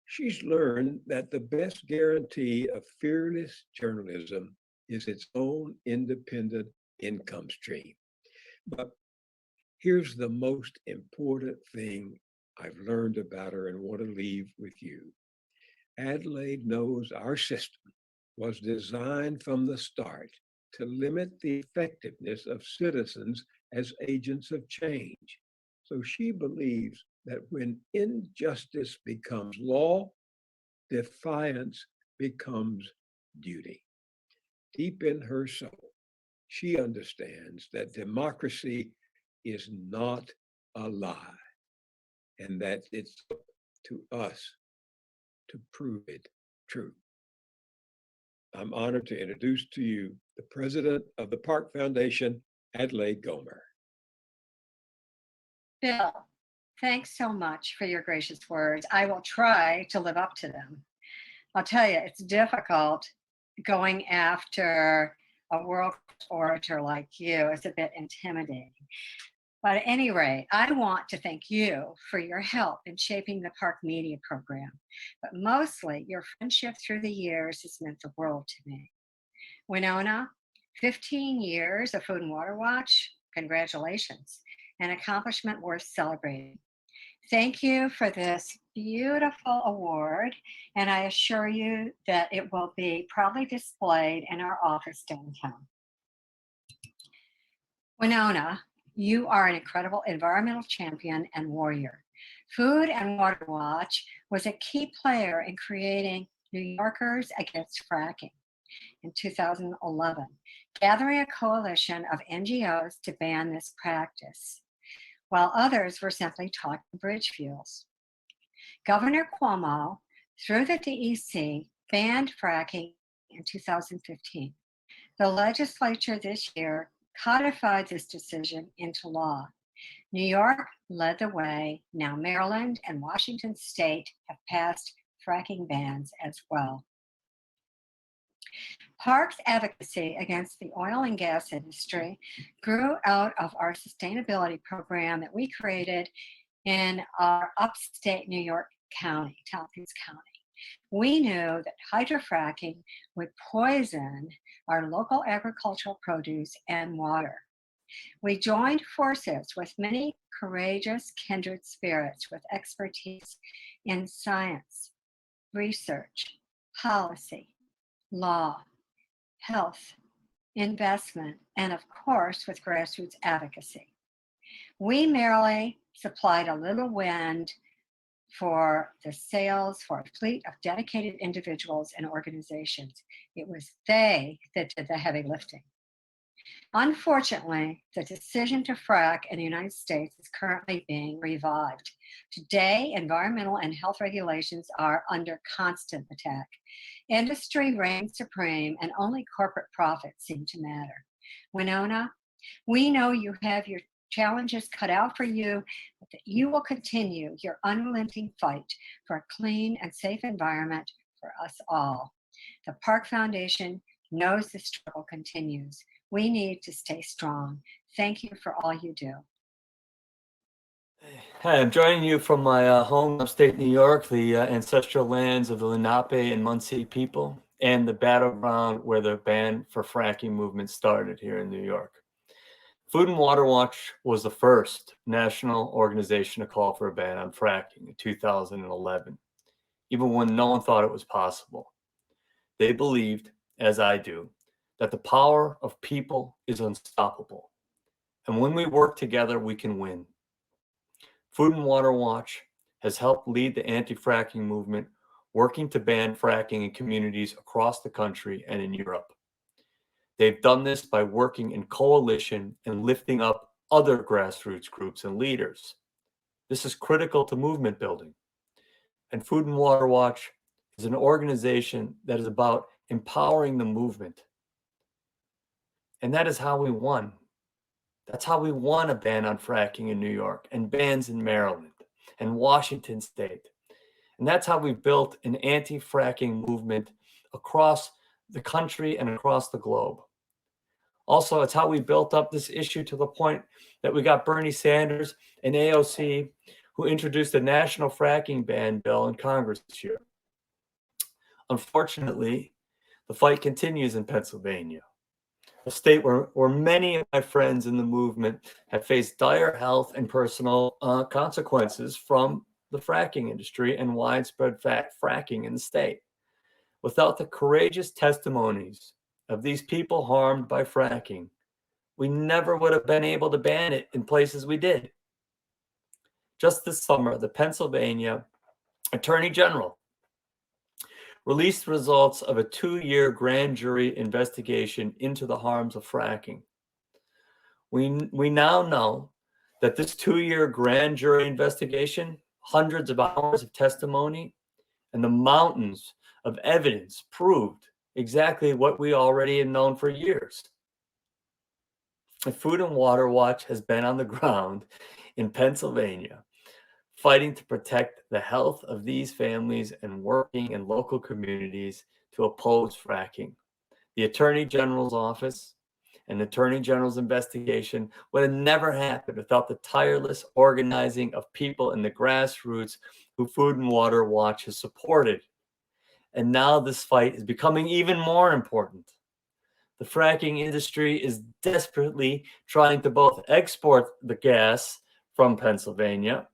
S21: She's learned that the best guarantee of fearless journalism is its own independent income stream. But here's the most important thing I've learned about her and want to leave with you. Adelaide knows our system was designed from the start to limit the effectiveness of citizens as agents of change. So she believes that when injustice becomes law, defiance becomes duty. Deep in her soul, she understands that democracy is not a lie, and that it's up to us to prove it true. I'm honored to introduce to you the president of the Park Foundation, Adelaide Gomer.
S22: Bill, thanks so much for your gracious words. I will try to live up to them. I'll tell you, it's difficult going after a world orator like you. It's a bit intimidating. But at any rate, I want to thank you for your help in shaping the Park Media program. But mostly, your friendship through the years has meant the world to me. Winona, 15 years of Food and Water Watch, congratulations, an accomplishment worth celebrating. Thank you for this beautiful award, and I assure you that it will be proudly displayed in our office downtown. Winona, you are an incredible environmental champion and warrior. Food and Water Watch was a key player in creating New Yorkers Against Fracking in 2011, gathering a coalition of NGOs to ban this practice. while others were simply talking bridge fuels. Governor Cuomo, through the DEC, banned fracking in 2015. The legislature this year codified this decision into law. New York led the way. Now Maryland and Washington state have passed fracking bans as well. Park's advocacy against the oil and gas industry grew out of our sustainability program that we created in our upstate New York County, Tompkins County. We knew that hydrofracking would poison our local agricultural produce and water. We joined forces with many courageous kindred spirits with expertise in science, research, policy, law, health, investment, and of course with grassroots advocacy. We merely supplied a little wind for the sails for a fleet of dedicated individuals and organizations. It was they that did the heavy lifting. Unfortunately, the decision to frack in the United States is currently being revived. Today, environmental and health regulations are under constant attack. Industry reigns supreme and only corporate profits seem to matter. Winona, we know you have your challenges cut out for you, but that you will continue your unrelenting fight for a clean and safe environment for us all. The Park Foundation knows the struggle continues. We need to stay strong. Thank you for all you do.
S3: Hi, I'm joining you from my home, upstate New York, the ancestral lands of the Lenape and Munsee people, and the battleground where the ban for fracking movement started here in New York. Food and Water Watch was the first national organization to call for a ban on fracking in 2011, even when no one thought it was possible. They believed, as I do, that the power of people is unstoppable. And when we work together, we can win. Food and Water Watch has helped lead the anti-fracking movement, working to ban fracking in communities across the country and in Europe. They've done this by working in coalition and lifting up other grassroots groups and leaders. This is critical to movement building. And Food and Water Watch is an organization that is about empowering the movement. And that is how we won. That's how we won a ban on fracking in New York and bans in Maryland and Washington state. And that's how we built an anti-fracking movement across the country and across the globe. Also, it's how we built up this issue to the point that we got Bernie Sanders and AOC, who introduced a national fracking ban bill in Congress this year. Unfortunately, the fight continues in Pennsylvania, a state where many of my friends in the movement have faced dire health and personal consequences from the fracking industry and widespread fracking in the state. Without the courageous testimonies of these people harmed by fracking, we never would have been able to ban it in places we did. Just this summer, the Pennsylvania Attorney General released results of a 2-year grand jury investigation into the harms of fracking. We now know that this 2-year grand jury investigation, hundreds of hours of testimony, and the mountains of evidence proved exactly what we already had known for years. The Food and Water Watch has been on the ground in Pennsylvania, fighting to protect the health of these families and working in local communities to oppose fracking. The Attorney General's office and the Attorney General's investigation would have never happened without the tireless organizing of people in the grassroots who Food and Water Watch has supported. And now this fight is becoming even more important. The fracking industry is desperately trying to both export the gas from Pennsylvania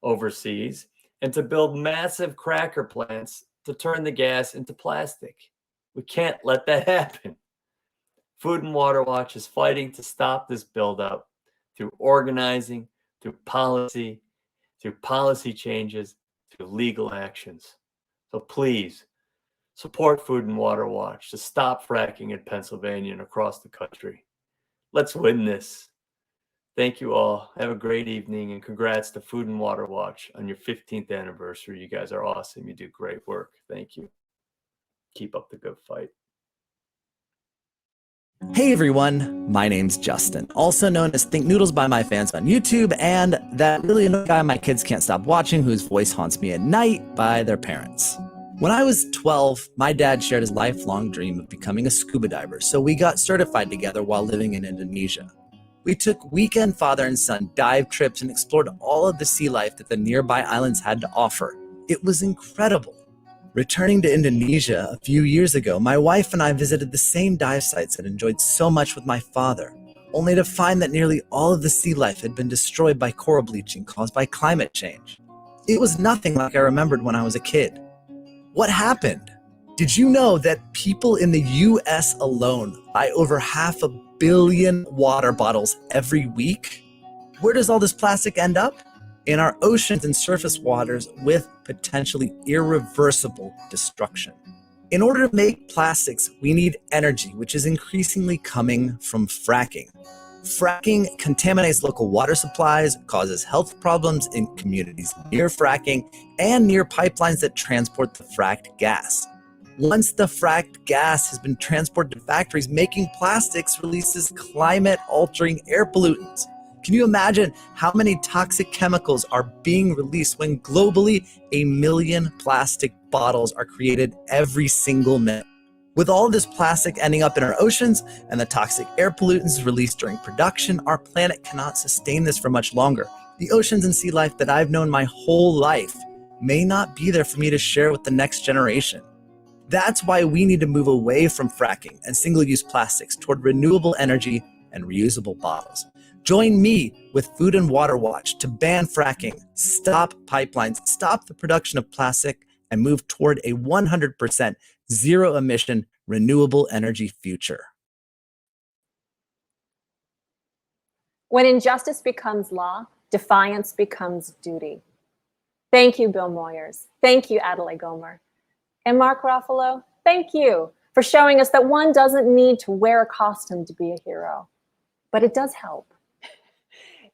S3: overseas and to build massive cracker plants to turn the gas into plastic. We can't let that happen. Food and Water Watch is fighting to stop this buildup through organizing, through policy changes, through legal actions. So please support Food and Water Watch to stop fracking in Pennsylvania and across the country. Let's win this. Thank you all. Have a great evening, and congrats to Food and Water Watch on your 15th anniversary. You guys are awesome. You do great work. Thank you. Keep up the good fight.
S4: Hey everyone, my name's Justin, also known as Think Noodles by my fans on YouTube, and that really annoying guy my kids can't stop watching whose voice haunts me at night by their parents. When I was 12, my dad shared his lifelong dream of becoming a scuba diver, so we got certified together while living in Indonesia. We took weekend father and son dive trips and explored all of the sea life that the nearby islands had to offer. It was incredible. Returning to Indonesia a few years ago, my wife and I visited the same dive sites and enjoyed so much with my father, only to find that nearly all of the sea life had been destroyed by coral bleaching caused by climate change. It was nothing like I remembered when I was a kid. What happened? Did you know that people in the US alone buy over 500 million water bottles every week? Where does all this plastic end up? In our oceans and surface waters with potentially irreversible destruction. In order to make plastics, we need energy, which is increasingly coming from fracking. Fracking contaminates local water supplies, causes health problems in communities near fracking, and near pipelines that transport the fracked gas. Once the fracked gas has been transported to factories, making plastics releases climate-altering air pollutants. Can you imagine how many toxic chemicals are being released when globally 1 million plastic bottles are created every single minute? With all of this plastic ending up in our oceans and the toxic air pollutants released during production, our planet cannot sustain this for much longer. The oceans and sea life that I've known my whole life may not be there for me to share with the next generation. That's why we need to move away from fracking and single-use plastics toward renewable energy and reusable bottles. Join me with Food and Water Watch to ban fracking, stop pipelines, stop the production of plastic, and move toward a 100% zero-emission renewable energy future.
S2: When injustice becomes law, defiance becomes duty. Thank you, Bill Moyers. Thank you, Adelaide Gomer. And Mark Ruffalo, thank you for showing us that one doesn't need to wear a costume to be a hero, but it does help.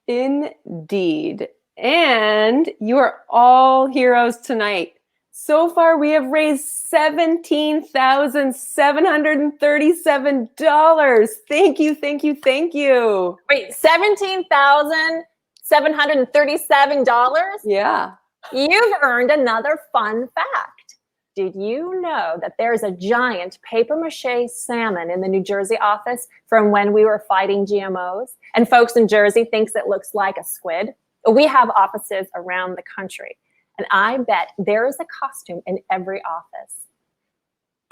S1: Indeed. And you are all heroes tonight. So far, we have raised $17,737. Thank you, thank you, thank you.
S2: Wait, $17,737?
S1: Yeah.
S2: You've earned another fun fact. Did you know that there's a giant papier-mâché salmon in the New Jersey office from when we were fighting GMOs? And folks in Jersey thinks it looks like a squid. We have offices around the country, and I bet there is a costume in every office.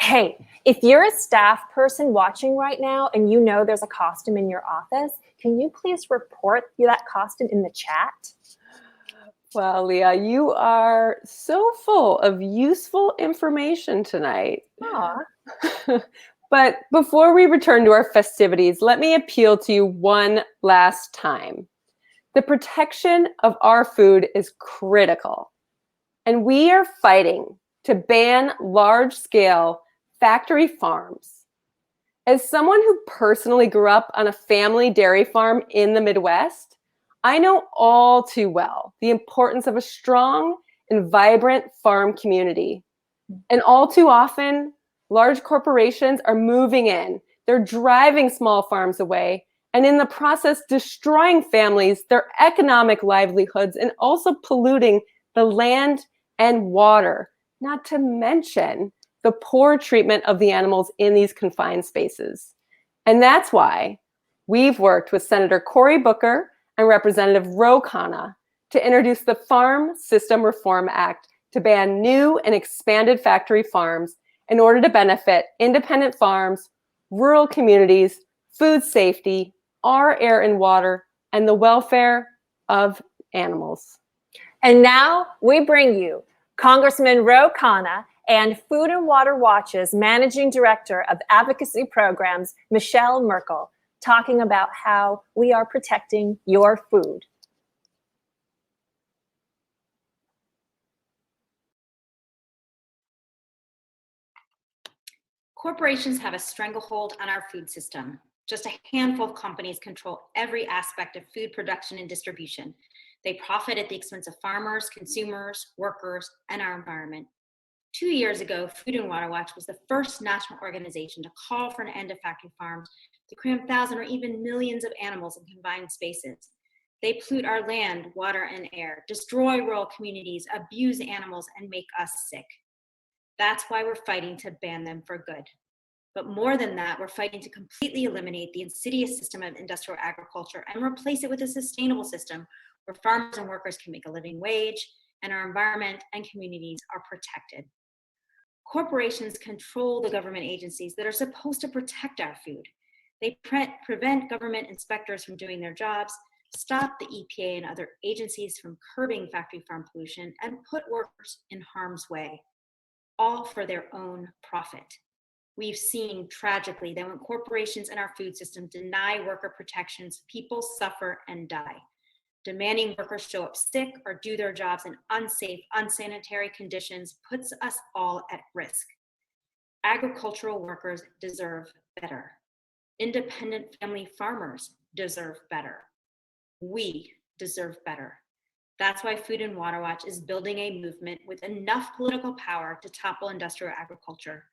S2: Hey, if you're a staff person watching right now and you know there's a costume in your office, can you please report that costume in the chat?
S1: Well, Leah, you are so full of useful information tonight.
S2: Aw.
S1: But before we return to our festivities, let me appeal to you one last time. The protection of our food is critical, and we are fighting to ban large-scale factory farms. As someone who personally grew up on a family dairy farm in the Midwest, I know all too well the importance of a strong and vibrant farm community. And all too often, large corporations are moving in. They're driving small farms away, and in the process, destroying families, their economic livelihoods, and also polluting the land and water, not to mention the poor treatment of the animals in these confined spaces. And that's why we've worked with Senator Cory Booker and Representative Ro Khanna to introduce the Farm System Reform Act to ban new and expanded factory farms in order to benefit independent farms, rural communities, food safety, our air and water, and the welfare of animals.
S2: And now we bring you Congressman Ro Khanna and Food and Water Watch's Managing Director of Advocacy Programs, Michelle Merkel, talking about how we are protecting your food.
S5: Corporations have a stranglehold on our food system. Just a handful of companies control every aspect of food production and distribution. They profit at the expense of farmers, consumers, workers, and our environment. 2 years ago, Food and Water Watch was the first national organization to call for an end to factory farms to cram thousands or even millions of animals in confined spaces. They pollute our land, water, and air, destroy rural communities, abuse animals, and make us sick. That's why we're fighting to ban them for good. But more than that, we're fighting to completely eliminate the insidious system of industrial agriculture and replace it with a sustainable system where farmers and workers can make a living wage and our environment and communities are protected. Corporations control the government agencies that are supposed to protect our food. They prevent government inspectors from doing their jobs, stop the EPA and other agencies from curbing factory farm pollution, and put workers in harm's way, all for their own profit. We've seen tragically that when corporations in our food system deny worker protections, people suffer and die. Demanding workers show up sick or do their jobs in unsafe, unsanitary conditions puts us all at risk. Agricultural workers deserve better. Independent family farmers deserve better. We deserve better. That's why Food and Water Watch is building a movement with enough political power to topple industrial agriculture.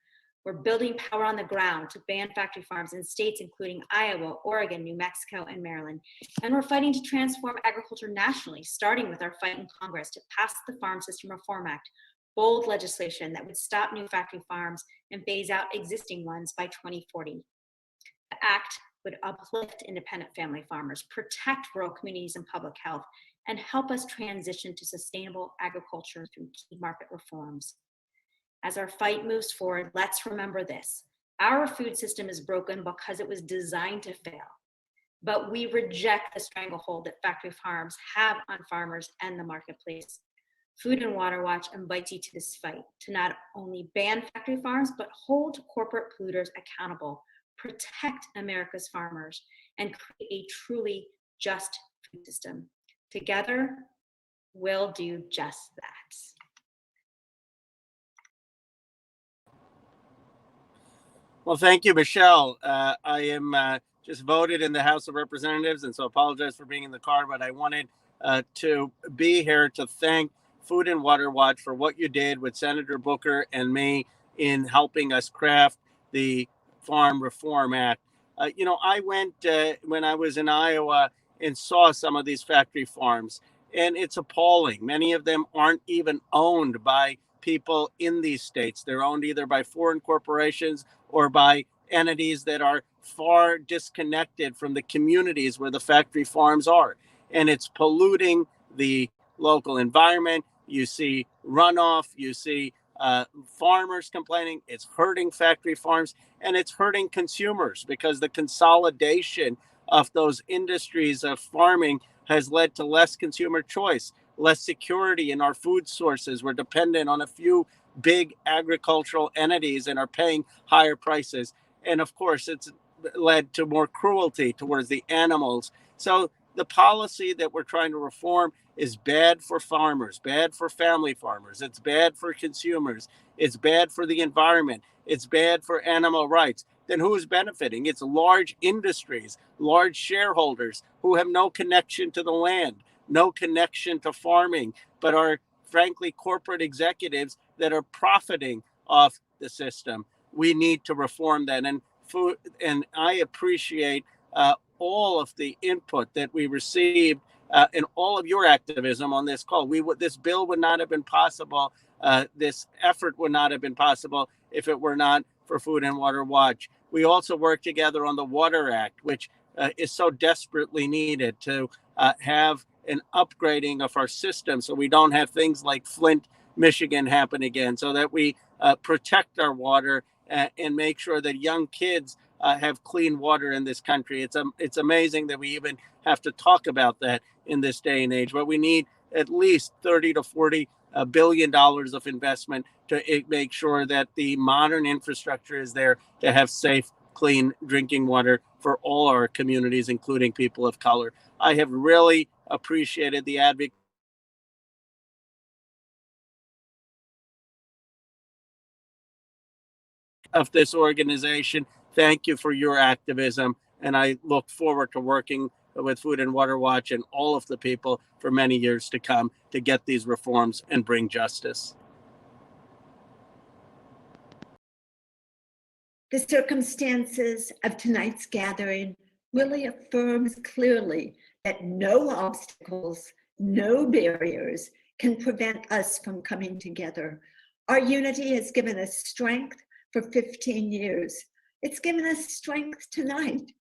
S5: We're building power on the ground to ban factory farms in states including Iowa, Oregon, New Mexico, and Maryland. And we're fighting to transform agriculture nationally, starting with our fight in Congress to pass the Farm System Reform Act, bold legislation that would stop new factory farms and phase out existing ones by 2040. The act would uplift independent family farmers, protect rural communities and public health, and help us transition to sustainable agriculture through key market reforms. As our fight moves forward, let's remember this. Our food system is broken because it was designed to fail. But we reject the stranglehold that factory farms have on farmers and the marketplace. Food and Water Watch invites you to this fight to not only ban factory farms, but hold corporate polluters accountable, protect America's farmers, and create a truly just food system. Together, we'll do just that.
S6: Well, thank you, Michelle. I am just voted in the House of Representatives, and so apologize for being in the car, but I wanted to be here to thank Food and Water Watch for what you did with Senator Booker and me in helping us craft the Farm Reform Act. I went when I was in Iowa and saw some of these factory farms, and it's appalling. Many of them aren't even owned by people in these states. They're owned either by foreign corporations or by entities that are far disconnected from the communities where the factory farms are. And it's polluting the local environment. You see runoff, you see farmers complaining. It's hurting factory farms, and it's hurting consumers because the consolidation of those industries of farming has led to less consumer choice, less security in our food sources. We're dependent on a few big agricultural entities and are paying higher prices. And of course, it's led to more cruelty towards the animals. So the policy that we're trying to reform is bad for farmers, bad for family farmers. It's bad for consumers. It's bad for the environment. It's bad for animal rights. Then who's benefiting? It's large industries, large shareholders who have no connection to the land, no connection to farming, but are frankly corporate executives that are profiting off the system. We need to reform that. And I appreciate all of the input that we received and all of your activism on this call. This bill would not have been possible. This effort would not have been possible if it were not for Food and Water Watch. We also worked together on the Water Act, which is so desperately needed to have an upgrading of our system so we don't have things like Flint, Michigan happen again, so that we protect our water and make sure that young kids have clean water in this country. It's amazing that we even have to talk about that in this day and age, but we need at least 30 to 40 billion dollars of investment to make sure that the modern infrastructure is there to have safe, clean drinking water for all our communities, including people of color. I have really appreciated the advocacy of this organization. Thank you for your activism. And I look forward to working with Food and Water Watch and all of the people for many years to come to get these reforms and bring justice.
S7: The circumstances of tonight's gathering really affirms clearly that no obstacles, no barriers can prevent us from coming together. Our unity has given us strength for 15 years. It's given us strength tonight.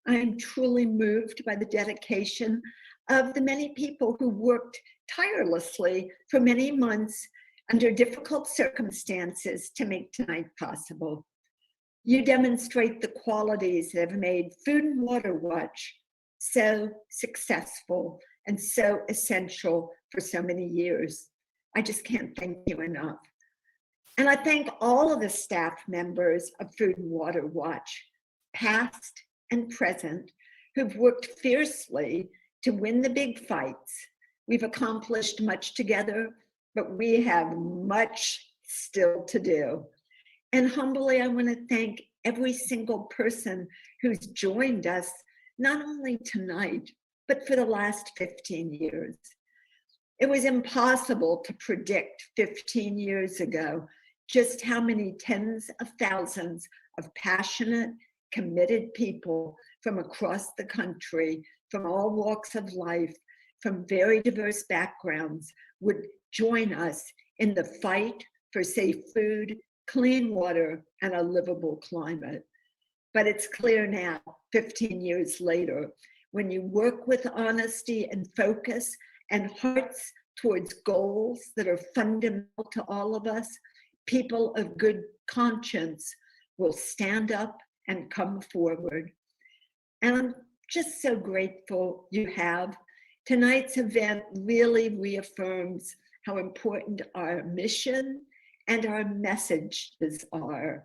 S7: I am truly moved by the dedication of the many people who worked tirelessly for many months under difficult circumstances to make tonight possible. You demonstrate the qualities that have made Food and Water Watch so successful and so essential for so many years. I just can't thank you enough. And I thank all of the staff members of Food and Water Watch, past and present, who've worked fiercely to win the big fights. We've accomplished much together, but we have much still to do. And humbly, I want to thank every single person who's joined us, not only tonight, but for the last 15 years. It was impossible to predict 15 years ago just how many tens of thousands of passionate, committed people from across the country, from all walks of life, from very diverse backgrounds, would join us in the fight for safe food, clean water, and a livable climate. But it's clear now, 15 years later, when you work with honesty and focus and hearts towards goals that are fundamental to all of us, people of good conscience will stand up and come forward. And I'm just so grateful you have. Tonight's event really reaffirms how important our mission and our messages are.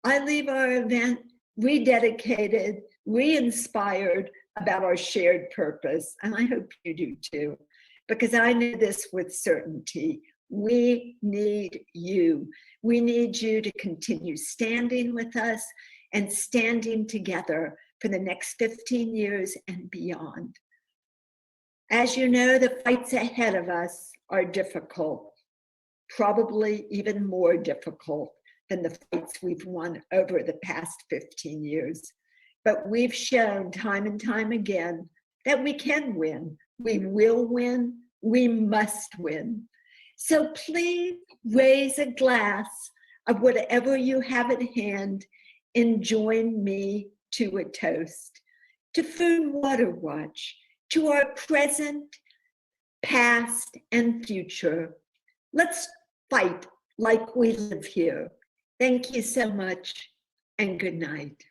S7: I leave our event rededicated, re-inspired about our shared purpose, and I hope you do too, because I know this with certainty. We need you. We need you to continue standing with us and standing together for the next 15 years and beyond. As you know, the fights ahead of us are difficult, probably even more difficult than the fights we've won over the past 15 years. But we've shown time and time again that we can win. We will win. We must win. So please raise a glass of whatever you have at hand and join me to a toast. To Food and Water Watch, to our present, past, and future. Let's fight like we live here. Thank you so much, and good night.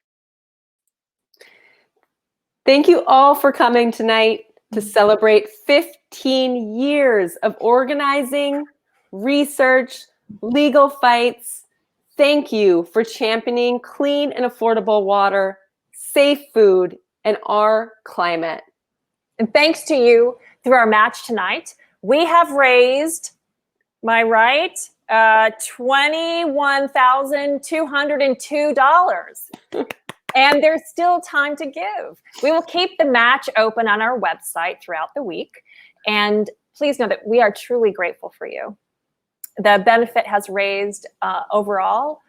S1: Thank you all for coming tonight to celebrate 15 years of organizing, research, legal fights. Thank you for championing clean and affordable water, safe food, and our climate.
S2: And thanks to you, through our match tonight, we have raised, am I right, $21,202. And there's still time to give. We will keep the match open on our website throughout the week. And please know that we are truly grateful for you. The benefit has raised overall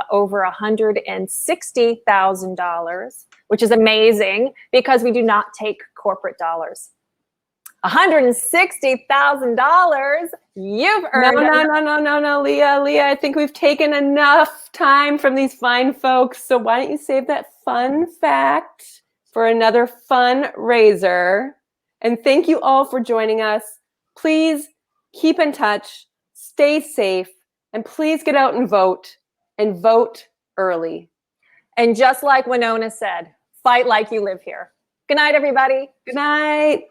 S2: over $160,000, which is amazing because we do not take corporate dollars. $160,000, you've earned
S1: No, Leah, I think we've taken enough time from these fine folks. So why don't you save that fun fact for another fundraiser? And thank you all for joining us. Please keep in touch, stay safe, and please get out and vote early.
S2: And just like Winona said, fight like you live here. Good night, everybody.
S1: Good night.